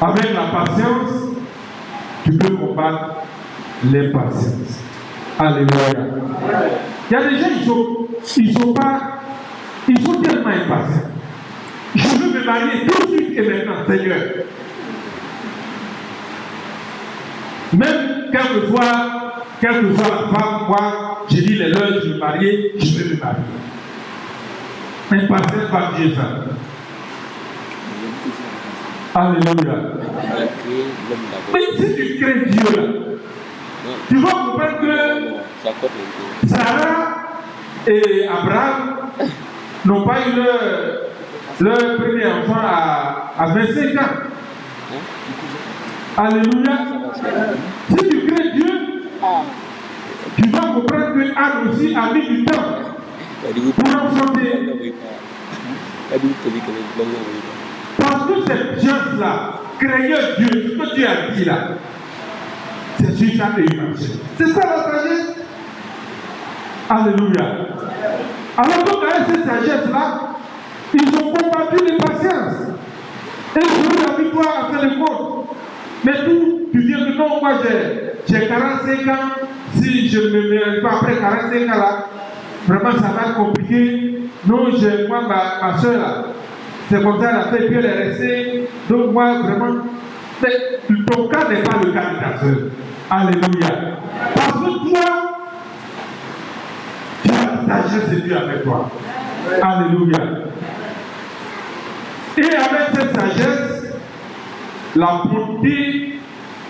Avec la patience, tu peux combattre l'impatience. Alléluia. Il y a des gens, ils sont tellement impatients. Je veux me marier tout de suite et maintenant, Seigneur. Même quelquefois la femme, moi, je dis les leurs, je veux me marier, je veux me marier. Impatience par Dieu, ça. Alléluia. Mais si tu crains Dieu, là, tu vas comprendre que Sarah et Abraham n'ont pas eu leur premier enfant à 25 ans. Alléluia. Si tu crains Dieu, tu vas comprendre que Anne aussi a mis du temps pour enfanter. Parce que cette gens-là craignent Dieu, ce que Dieu a dit là, c'est sur ça qu'ils marchaient. C'est ça la sagesse. Alléluia. Alors donc avec cette sagesse-là, ils ont combattu l'impatience. Et ils ont la victoire à faire le compte. Mais tout, tu dis que non, moi j'ai 45 ans, si je ne me mets pas après 45 ans là, vraiment ça va être compliqué. Non, moi, ma soeur là, c'est comme ça, elle a fait, puis elle est restée. Donc moi, vraiment, mais ton cas n'est pas le cas de ta soeur. Alléluia. Parce que toi, tu as la sagesse de Dieu avec toi. Alléluia. Et avec cette sagesse, la bonté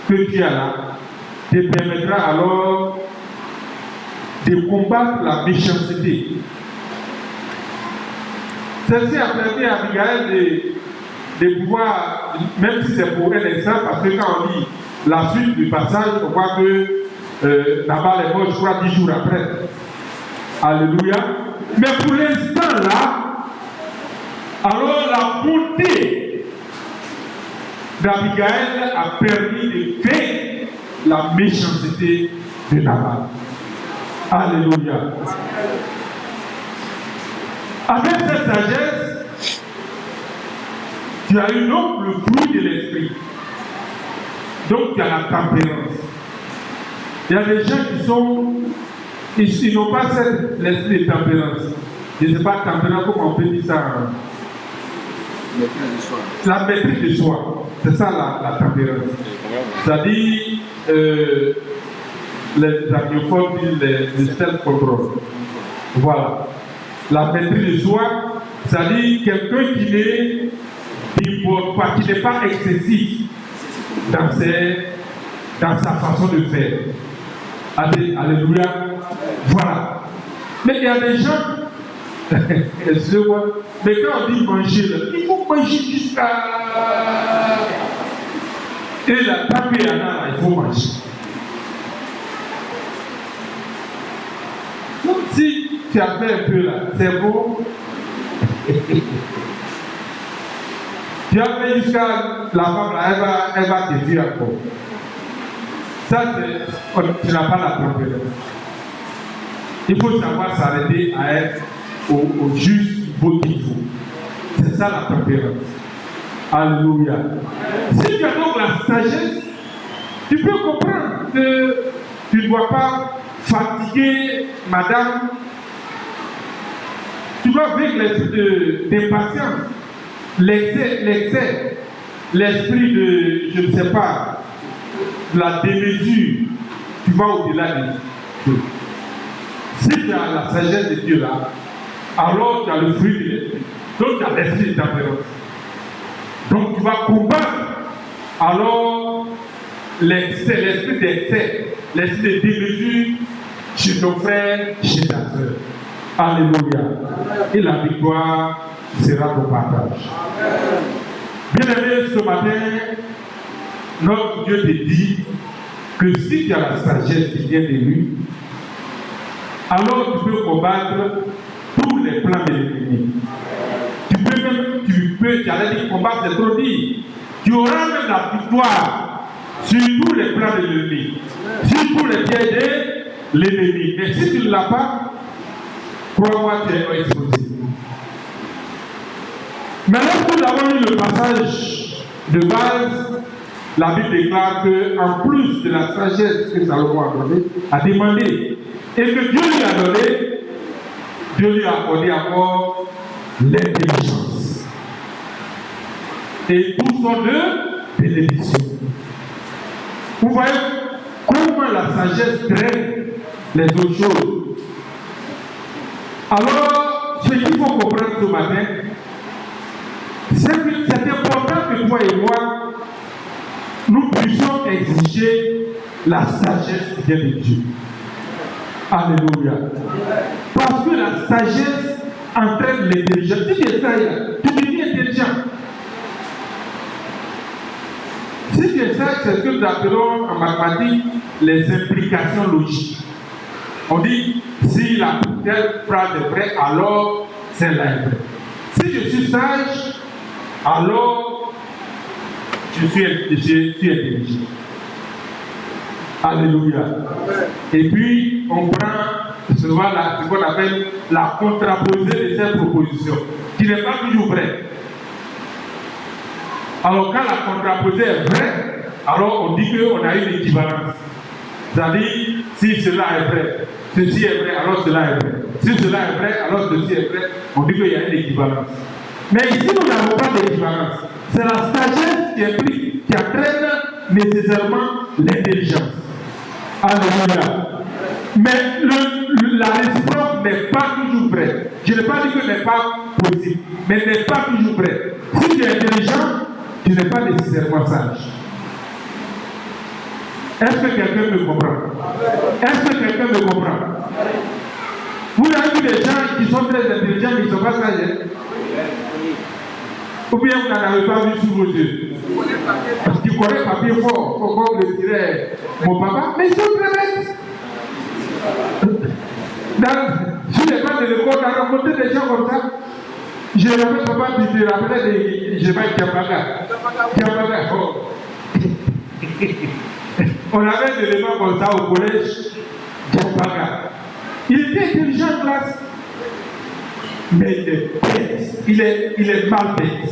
que tu as là te permettra alors de combattre la méchanceté. Celle-ci a permis à Abigail de pouvoir, même si c'est pour un instant, parce que quand on lit la suite du passage, on voit que Nabal est mort, je crois, 10 jours après. Alléluia. Mais pour l'instant là, alors la bonté d'Abigail a permis de vaincre la méchanceté de Nabal. Alléluia. Avec cette sagesse, tu as eu donc le fruit de l'esprit. Donc tu as la tempérance. Il y a des gens ils n'ont pas l'esprit de tempérance. Je ne sais pas, tempérance, comment on peut dire ça. La maîtrise de soi. C'est ça la tempérance. C'est-à-dire, les anglophones disent le self-control. Voilà. La maîtrise de soi, c'est-à-dire quelqu'un qui n'est pas excessif dans sa façon de faire. Alléluia. Voilà. Mais il y a des gens, excusez-moi, mais quand on dit manger, il faut manger jusqu'à. Et la tapée il faut manger. Donc si tu as fait un peu là, c'est bon. Tu as fait jusqu'à la femme là, elle va te dire encore. Ça, tu n'as pas la tempérance. Il faut savoir s'arrêter à être au juste niveau qu'il faut. C'est ça la tempérance. Alléluia. Si tu as donc la sagesse, tu peux comprendre que tu ne dois pas fatiguer madame. Tu dois vivre l'esprit d'impatience, l'excès, l'esprit de, je ne sais pas, de la démesure. Tu vas au-delà de Dieu. Si tu as la sagesse de Dieu là, alors tu as le fruit de l'esprit. Donc tu as l'esprit de tempérance. Donc tu vas combattre alors l'excès, l'esprit d'excès, l'esprit de démesure chez ton frère, chez ta soeur. Alléluia. Et la victoire sera ton partage. Bien-aimé, ce matin, notre Dieu te dit que si tu as la sagesse qui vient de lui, alors tu peux combattre tous les plans de l'ennemi. Tu allais dire combattre, c'est trop dit. Tu auras même la victoire sur tous les plans de l'ennemi, sur tous les pieds de l'ennemi. Mais si tu ne l'as pas, crois-moi, tu es exposé. Maintenant, nous avons lu le passage de base. La Bible déclare qu'en plus de la sagesse que Salomon a demandé, et que Dieu lui a donné, Dieu lui a accordé encore l'intelligence. Et tout sont de bénédiction. Vous voyez comment la sagesse traite les autres choses. Alors, ce qu'il faut comprendre ce matin, c'est que c'est important que toi et moi, nous puissions exiger la sagesse qui vient de Dieu. Alléluia. Parce que la sagesse entraîne l'intelligence. Si tu es sage, tu deviens intelligent. Si tu es sage, c'est ce que nous appelons en mathématiques les implications logiques. On dit, si la telle phrase est vraie, alors celle-là est vraie. Si je suis sage, alors je suis intelligent. Alléluia. Et puis, on prend souvent ce qu'on appelle la contraposée de cette proposition, qui n'est pas toujours vraie. Alors, quand la contraposée est vraie, alors on dit qu'on a une équivalence. C'est-à-dire, si cela est vrai, ceci est vrai, alors cela est vrai. Si cela est vrai, alors ceci est vrai. On dit qu'il y a une équivalence. Mais ici, nous n'avons pas d'équivalence. C'est la sagesse qui implique, qui entraîne nécessairement l'intelligence. Alléluia. Mais la réciproque n'est pas toujours vraie. Je n'ai pas dit que ce n'est pas possible, mais n'est pas toujours vrai. Si tu es intelligent, tu n'es pas nécessairement sage. Est-ce que quelqu'un me comprend? Est-ce que quelqu'un me comprend? Vous avez vu des gens qui sont très intelligents mais qui ne sont pas sages? Ou bien vous n'en avez pas vu sous vos yeux? Parce qu'ils connaissent papier fort, comme le dirait mon papa, mais ils sont très bêtes. Sur les bancs de l'école, on a rencontré des gens comme ça. Je rappelle papa, puis je rappelais je vais Kiapaga. On avait des éléments comme ça au collège, Kiapaga. Il était intelligent en classe, mais il est bête. Il est mal bête.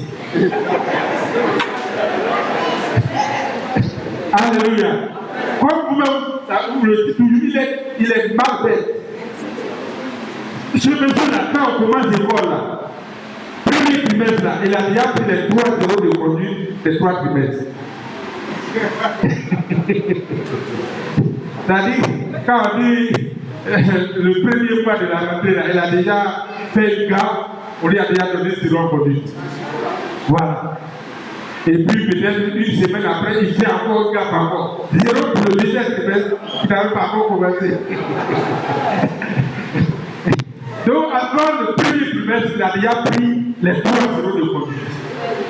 Alléluia. Comme vous-même, vous le dites toujours, il est mal bête. Ce monsieur-là, quand on commence l'école, là, premier trimestres là, il a déjà pris les 3 euros de conduite des 3 trimestres. C'est-à-dire, quand on dit le premier mois de la rentrée, là, il a déjà fait le gars, on lui a déjà donné 0 euros de conduite. Voilà. Et puis peut-être une semaine après, il fait encore un gap encore. 0 pour le deuxième trimestre, il n'avait pas encore commencé. Donc avant le premier trimestre, il a déjà pris les 3 euros de conduite.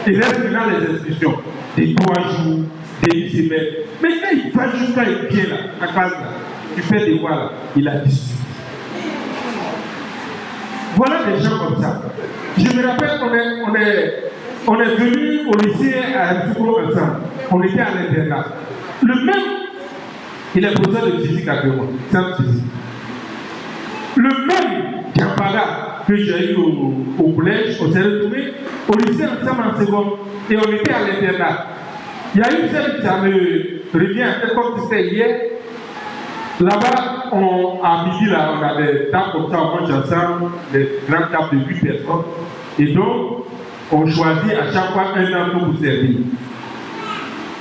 Il reste maintenant les inscriptions. Des 3 jours, des 1 semaine. Mais quand il va jusqu'à il vient là, à classe là, tu fais des voix là, il a 18. Voilà des gens comme ça. Je me rappelle on est venu au lycée à Mtoukoulou ensemble. On était à l'internat. Le même, il est professeur de physique actuellement, sciences physique. Le même Djambala que j'ai eu au collège, on s'est retrouvés au lycée ensemble en seconde et on était à l'internat. Il y a une scène, ça me revient un peu comme c'était hier. Là-bas, à midi, là, on a des tables comme ça, on mange ensemble, des grandes tables de 8 personnes. Et donc, on choisit à chaque fois un enfant pour servir.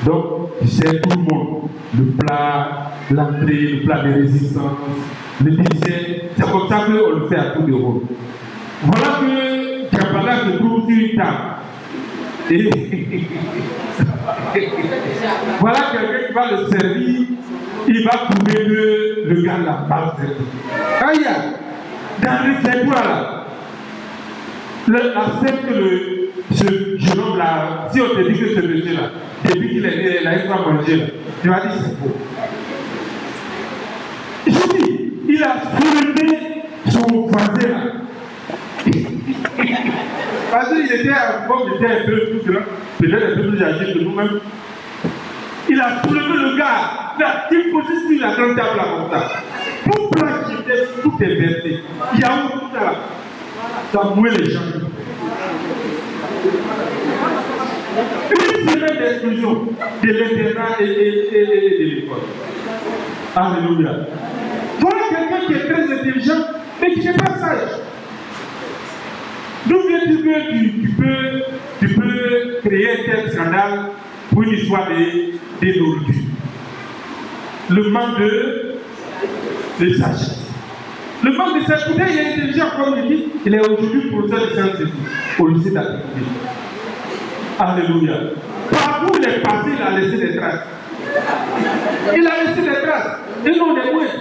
Donc, c'est tout le monde. Le plat, l'entrée, le plat de résistance, le dessert. C'est comme ça qu'on le fait à tout le monde. Voilà que Djambala se trouve sur une table. Et voilà quelqu'un qui va le servir. Il va trouver le gars là, mal servi. Aïe, dans le secteur là, la scène que ce jeune homme là, si on te dit que ce monsieur là, depuis qu'il est né, il a une fois mangé là, tu vas dire c'est faux. Je dis, il a soulevé son voisin là. Parce qu'il était un peu tout grand, peut-être un peu plus âgé que nous-mêmes. Il a soulevé le gars, il a déposé sur la grande table là comme ça. Tout plat qui était, tout est versé. Il y a où tout ça là. Ça mouait les gens. Une semaine d'exclusion de l'internat et de l'école. Alléluia. Voilà quelqu'un qui est très intelligent, mais qui n'est pas sage. D'où viens-tu que tu peux créer un tel scandale pour une histoire de nourriture? Le manque de sagesse. Le manque de sagesse. Peut-être il est intelligent comme il dit, il est aujourd'hui professeur de sciences au lycée d'Atlantique. Alléluia. Partout où il est passé, il a laissé des traces. Il a laissé des traces. Et non, des moins.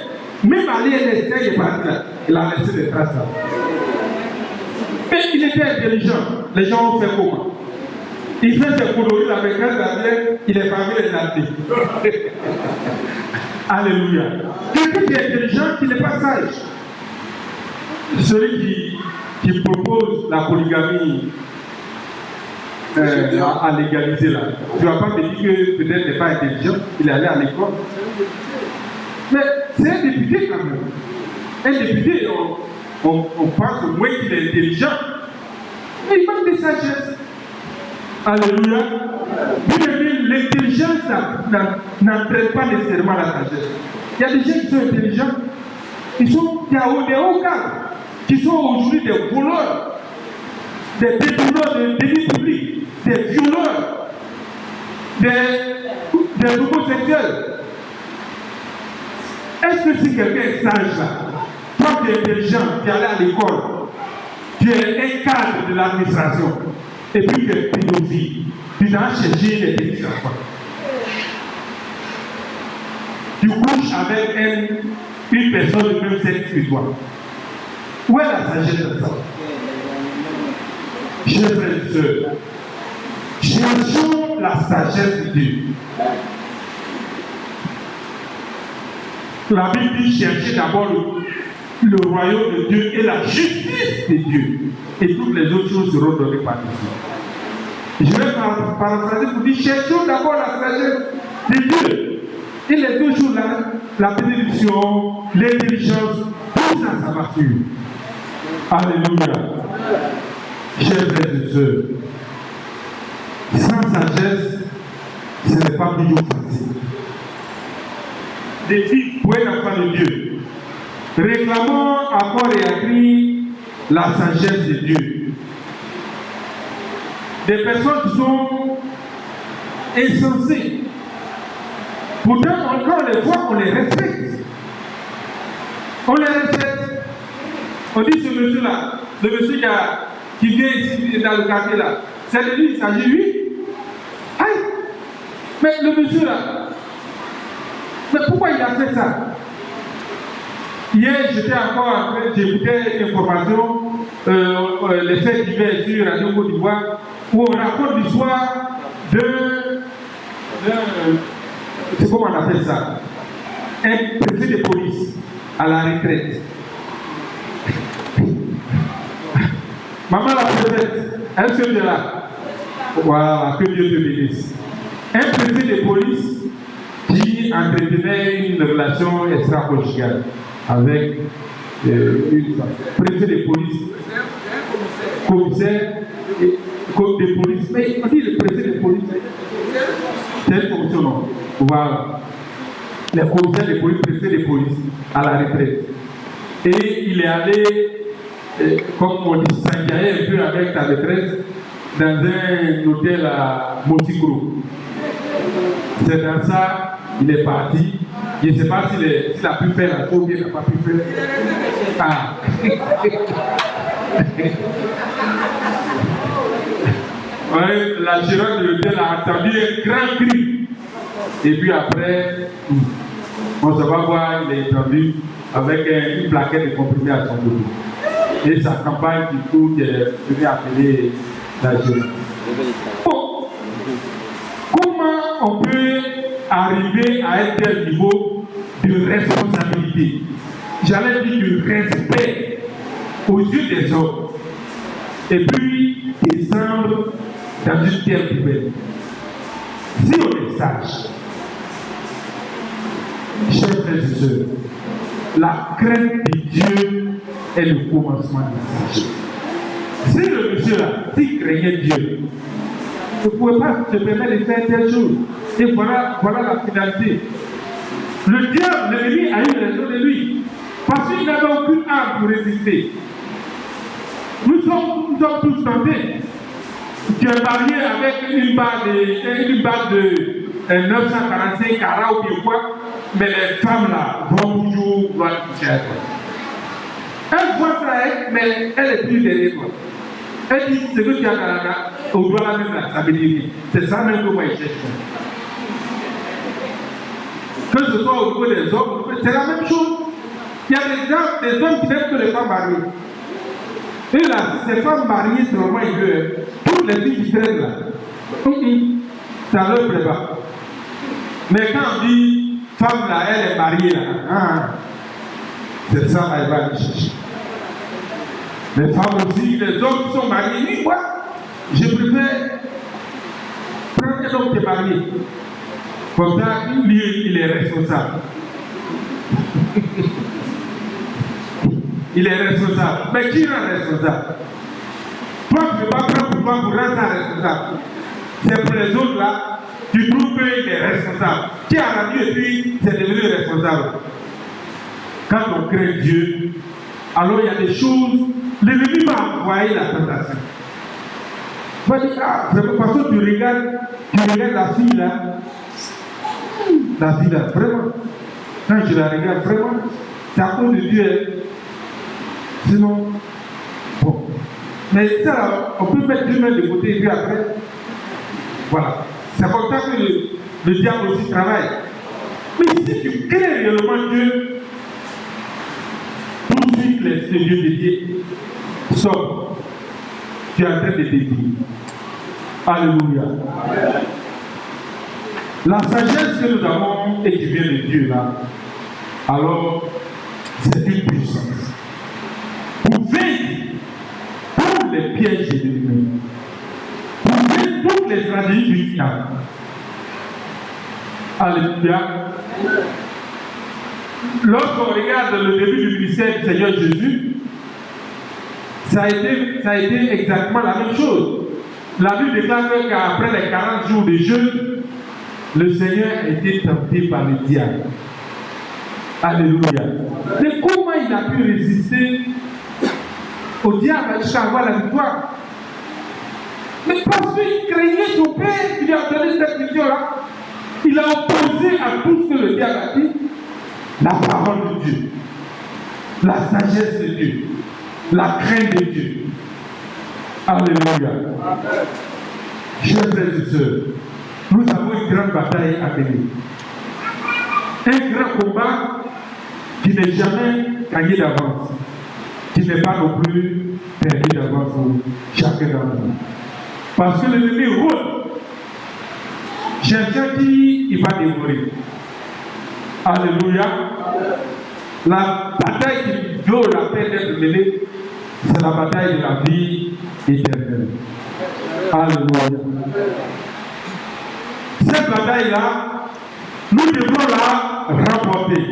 Même à l'INSS, il est parti là. Il a laissé des traces là. Mais il était intelligent. Les gens ont fait comment? Il fait ses coloris avec un tablette, il est parmi les artistes. Alléluia. Quelqu'un qui est intelligent, qui n'est pas sage. Celui qui propose la polygamie à légaliser là. Tu ne vas pas me dire que peut-être il n'est pas intelligent, il est allé à l'école. Mais c'est un député quand même. Un député, on pense au moins qu'il est intelligent. Mais il manque de sagesse. Alléluia. L'intelligence n'entraîne pas nécessairement la sagesse. Il y a des gens qui sont intelligents, il y a des hauts cadres, qui sont aujourd'hui des voleurs, des détourneurs de débits publics, des violeurs, des homosexuels. Est-ce que si quelqu'un est sage là, toi qui es intelligent, qui es allé à l'école, tu es un cadre de l'administration, et puis tu es pédophile, tu vas chercher les petits enfants. Tu couches avec une personne de même sexe que toi. Où est la sagesse de ça? Chers frères et sœurs, cherchons la sagesse de Dieu. La Bible dit chercher d'abord le royaume de Dieu et la justice de Dieu. Et toutes les autres choses seront données par Dieu. Je vais paraphraser pour dire cherchons d'abord la sagesse de Dieu. Et les deux choses là, la bénédiction, l'intelligence, tout ça, ça va suivre. Alléluia. Chers frères et sœurs, sans sagesse, ce n'est pas toujours facile. Défi pour un enfant de Dieu. Réclamons encore et appris la sagesse de Dieu. des personnes qui sont insensées. Pourtant, quand on les voit, on les respecte. On les respecte. On dit ce monsieur-là, le monsieur qui vient ici dans le quartier là, c'est de lui, il s'agit lui. Aïe! Mais le monsieur-là, mais pourquoi il a fait ça? Hier, j'étais encore en train, j'écoutais une information, les faits divers sur Radio Côte d'Ivoire, où on raconte l'histoire c'est comment on appelle ça? Un préfet de police à la retraite. Maman la préfète, est-ce que tu es là? Voilà, que Dieu te bénisse. Un préfet de police qui entretenait une relation extra-conjugale avec une préfet de police, commissaire de police. Mais on dit le préfet de police, c'est une fonction, non? Voilà. Le commissaire de police, préfet de police à la retraite. Et il est allé, comme on dit, s'engager un peu avec sa maîtresse dans un hôtel à Montigro. C'est dans ça il est parti. Je ne sais pas s'il a pu faire la chose ou il n'a pas pu faire. Ah. Ouais, la gérante de l'hôtel a entendu un grand cri. Et puis après, on se va voir, il est entendu avec une plaquette de comprimés à son dos. Et sa campagne, du coup, qui est venue appeler la gérante. Bon. Comment on peut arriver à un tel niveau de responsabilité, j'allais dire de respect aux yeux des hommes, et puis descendre dans une telle poubelle? Si on est sage, chers frères et sœurs, la crainte de Dieu est le commencement de la sagesse. Si le monsieur-là, s'il craignait Dieu, ne pouvait pas se permettre de faire telle chose. Et voilà la finalité. Le diable, l'ennemi, a eu raison de lui. Parce qu'il n'avait aucune arme pour résister. Nous sommes tous tentés. Tu es marié avec une barre de 945 carats ou bien quoi, mais les femmes là vont toujours voir le coucher. Elles voient ça, mais elle est plus derrière toi. Elle dit, ce que tu as dans la main, on doit la même là, ça veut dire. C'est ça même que moi je cherche. Que ce soit au niveau des hommes, c'est la même chose. Il y a des hommes qui n'aiment que les femmes mariées. Et là, ces femmes mariées, c'est vraiment ils veulent. Toutes les filles qui traînent là, ça leur plaît pas. Mais quand on dit, femme là, elle est mariée là, c'est ça, elle va aller chercher. Les femmes aussi, les hommes qui sont mariés, ni quoi. Je préfère prendre un homme qui est marié. Comme ça, lui, il est responsable. Il est responsable. Mais qui rend responsable? Toi, tu ne peux pas prendre pour toi pour rendre ça responsable. C'est pour les autres là, tu trouves qu'il est responsable. Qui a rendu et puis c'est devenu responsable. Quand on craint Dieu, alors il y a des choses, l'ennemi va envoyer la tentation. Tu vas dire, vraiment, parce que tu regardes la fille là, vraiment, quand je la regarde vraiment, c'est à cause de Dieu. Sinon, bon. Mais ça, on peut mettre Dieu de côté et puis après, voilà. C'est comme ça que le diable aussi travaille. Mais si tu crées réellement Dieu, tout de suite les Dieu dédiés sortent. Tu es en train de dédier. Alléluia. La sagesse que nous avons et qui vient de Dieu là, alors c'est une puissance. Pour vaincre tous les pièges de l'ennemi, pour vaincre toutes les stratégies du diable. Alléluia. Lorsqu'on regarde le début du ministère du Seigneur Jésus, ça a été exactement la même chose. La Bible déclare qu'après les 40 jours de jeûne, le Seigneur a été tenté par le diable. Alléluia. Mais comment il a pu résister au diable jusqu'à avoir la victoire? Mais parce qu'il craignait son père qui lui a donné cette mission-là, il a opposé à tout ce que le diable a dit la parole de Dieu, la sagesse de Dieu, la crainte de Dieu. Alléluia. Chers frères et sœurs, nous avons une grande bataille à mener. Un grand combat qui n'est jamais gagné d'avance, qui n'est pas non plus perdu d'avance pour chacun d'entre nous. Parce que l'ennemi rôde. Quelqu'un dit il va dévorer. Alléluia. La bataille qui vaut la peine d'être menée, c'est la bataille de la vie éternelle. Alléluia. Cette bataille-là, nous devons la remporter.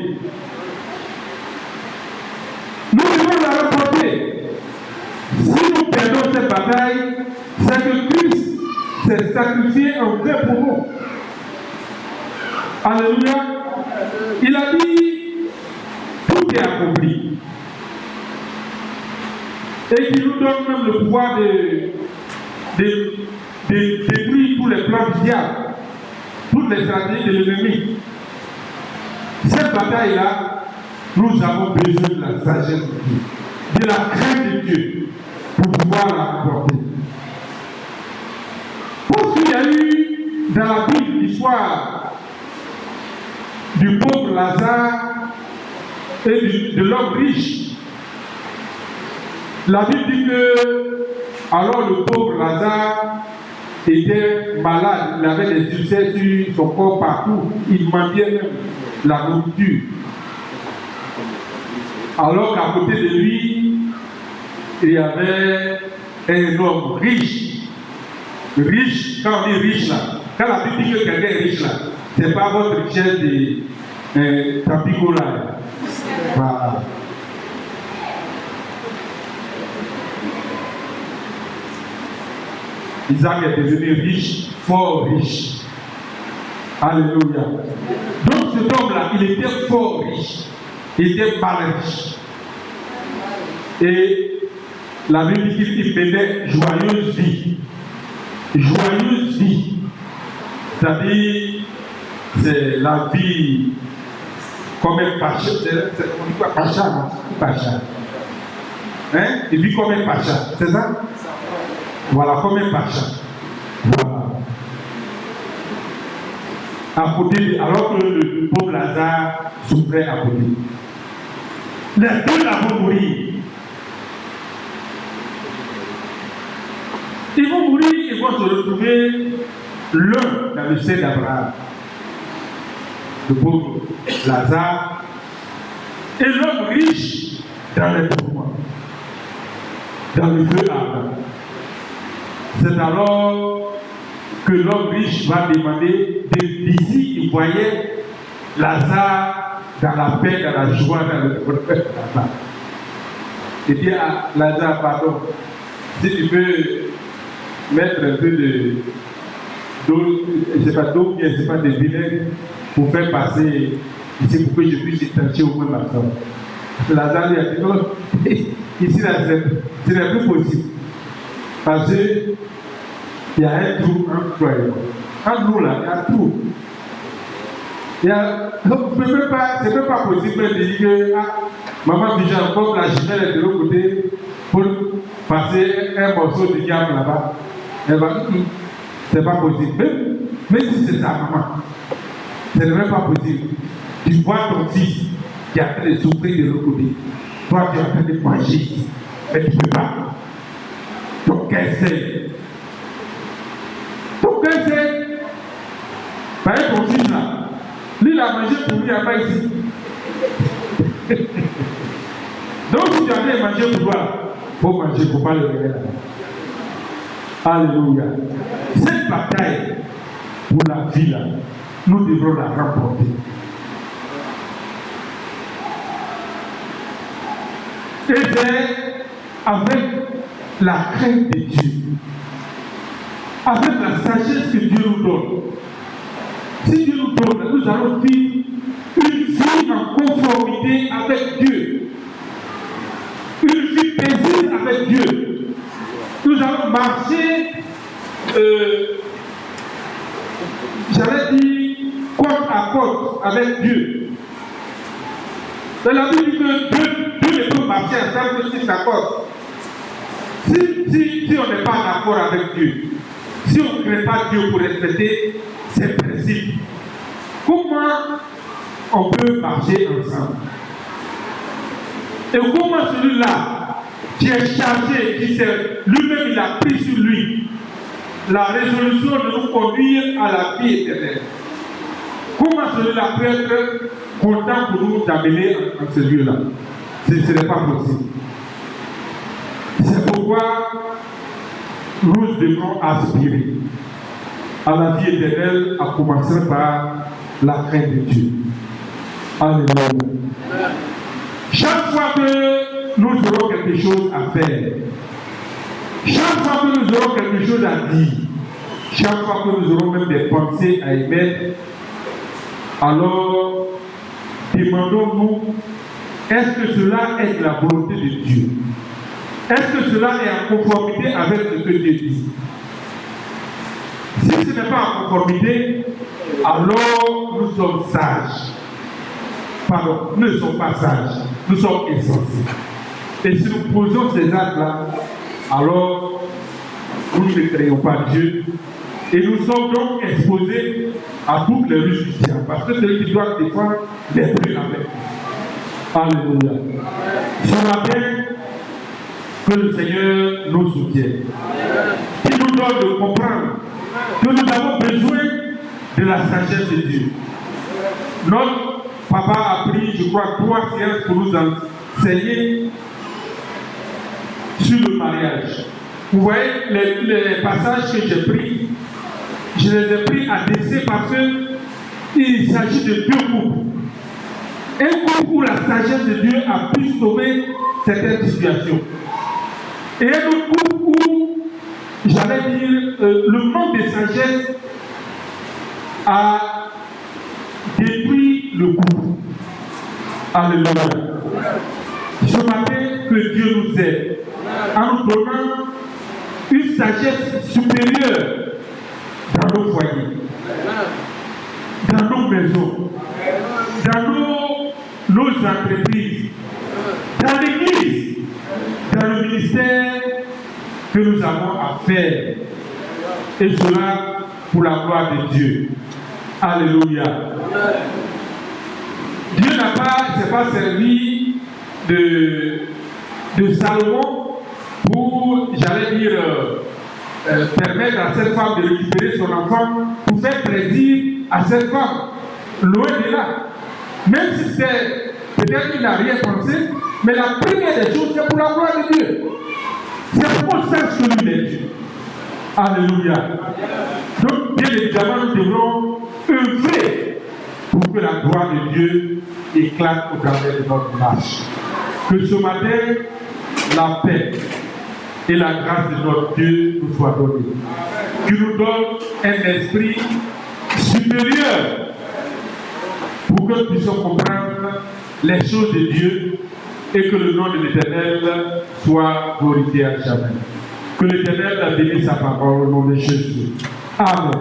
Nous devons la remporter. Si nous perdons cette bataille, c'est que Christ s'est sacrifié en vrai pour nous. Alléluia. Il a dit, tout est accompli. Et il nous donne même le pouvoir de détruire tous les plans du diable, toutes les stratégies de l'ennemi. Cette bataille-là, nous avons besoin de la sagesse de Dieu, de la crainte de Dieu, pour pouvoir la remporter. Parce qu'il y a eu dans la Bible l'histoire du pauvre Lazare et de l'homme riche. La Bible dit que alors le pauvre Lazare était malade, il avait des ulcères sur son corps partout, il mendiait même la nourriture. Alors qu'à côté de lui, il y avait un homme riche. Riche, quand on dit riche là, quand la Bible dit que quelqu'un est riche là, ce n'est pas votre richesse de Tampico là. Voilà. Isaac est devenu riche, fort riche. Alléluia. Donc cet homme-là, il était fort riche. Il était mal riche. Et la Bible dit qu'il menait joyeuse vie. Joyeuse vie. C'est-à-dire, c'est la vie comme un pacha. On dit quoi? Pacha, non? Pacha. Hein? Il vit comme un pacha, c'est ça? Voilà, comme un pacha. Voilà. À côté, alors que le pauvre Lazare souffrait à côté. Les deux là vont mourir. Ils vont mourir, ils vont se retrouver l'un dans le sein d'Abraham, le pauvre Lazare, et l'homme riche dans les tourments, dans le feu ardent. C'est alors que l'homme riche va demander d'ici, il voyait Lazare dans la paix, dans la joie, dans le bonheur. Il dit à Lazare, pardon, si tu veux mettre un peu d'eau, je ne sais pas d'eau, je ne sais pas de vinaigre, pour faire passer ici, pour que je puisse étancher au moins ma soeur. Lazare lui a dit non, ici là, ce n'est plus possible. Parce qu'il y a un trou incroyable. En nous là, il y a un trou. Donc, ce n'est même pas possible de dire que maman Bijan, comme la jumelle est de l'autre côté, pour passer un morceau de diable là-bas. Elle va dire, c'est pas possible. Même si c'est sa maman, ce n'est même pas possible. Tu vois ton fils qui est en train de souffrir de l'autre côté. Toi, tu es en train de manger, mais tu ne peux pas. Ton cœur sait. Ton cœur sait. Par exemple, ton fils là, lui, il a mangé pour lui, il n'a pas ici. Donc, si tu as envie de manger pour toi, il faut manger, il ne faut pas le regarder là. Alléluia. Cette bataille pour la vie là, nous devrons la remporter. Et c'est avec la crainte de Dieu, avec la sagesse que Dieu nous donne. Si Dieu nous donne, nous allons vivre une vie en conformité avec Dieu, une vie paisible avec Dieu. Nous allons marcher j'allais dire, côte à côte avec Dieu. Mais la Bible dit que Dieu ne peut marcher ensemble que si ça côte. Si on n'est pas en accord avec Dieu, si on ne crée pas Dieu pour respecter ses principes, comment on peut marcher ensemble? Et comment celui-là qui est chargé, qui lui-même il a pris sur lui la résolution de nous conduire à la vie éternelle, comment celui-là peut être content pour nous d'amener en ce lieu-là? Ce n'est pas possible. C'est pourquoi nous devrons aspirer à la vie éternelle, à commencer par la crainte de Dieu. Alléluia. Chaque fois que nous aurons quelque chose à faire, chaque fois que nous aurons quelque chose à dire, chaque fois que nous aurons même des pensées à émettre, alors demandons-nous, est-ce que cela est de la volonté de Dieu? Est-ce que cela est en conformité avec ce que Dieu dit? Si ce n'est pas en conformité, alors nous sommes sages. Pardon, nous ne sommes pas sages, nous sommes insensés. Et si nous posons ces actes-là, alors nous ne créons pas Dieu. Et nous sommes donc exposés à toutes les ruses du diable. Parce que celui qui doit défendre n'est plus avec nous. Alléluia. Ce matin, que le Seigneur nous soutienne. Il nous donne de comprendre que nous avons besoin de la sagesse de Dieu. Notre papa a pris, je crois, 3 séances pour nous enseigner sur le mariage. Vous voyez les passages que j'ai pris, je les ai pris à décès parce qu'il s'agit de 2 couples. Un couple où la sagesse de Dieu a pu sauver certaines situations. Et un autre couple où, j'allais dire, le manque de sagesse a détruit le couple. Alléluia. Je m'appelle que Dieu nous aide en nous donnant une sagesse supérieure dans nos foyers, dans nos maisons, dans nos entreprises, dans l'église, dans le ministère que nous avons à faire. Et cela pour la gloire de Dieu. Alléluia. Dieu ne s'est pas servi de Salomon pour, j'allais dire, permettre à cette femme de récupérer son enfant pour faire plaisir à cette femme. Loin de là. Même si c'est peut-être qu'il n'a rien pensé, mais la première des choses, c'est pour la gloire de Dieu. C'est pour ça que lui est Dieu. Alléluia. Donc, bien évidemment, nous devrons œuvrer pour que la gloire de Dieu éclate au travers de notre marche. Que ce matin, la paix et la grâce de notre Dieu nous soient données. Qu'il nous donne un esprit supérieur pour que nous puissions comprendre les choses de Dieu et que le nom de l'Éternel soit glorifié à jamais. Que l'Éternel bénisse sa parole au nom de Jésus. Amen.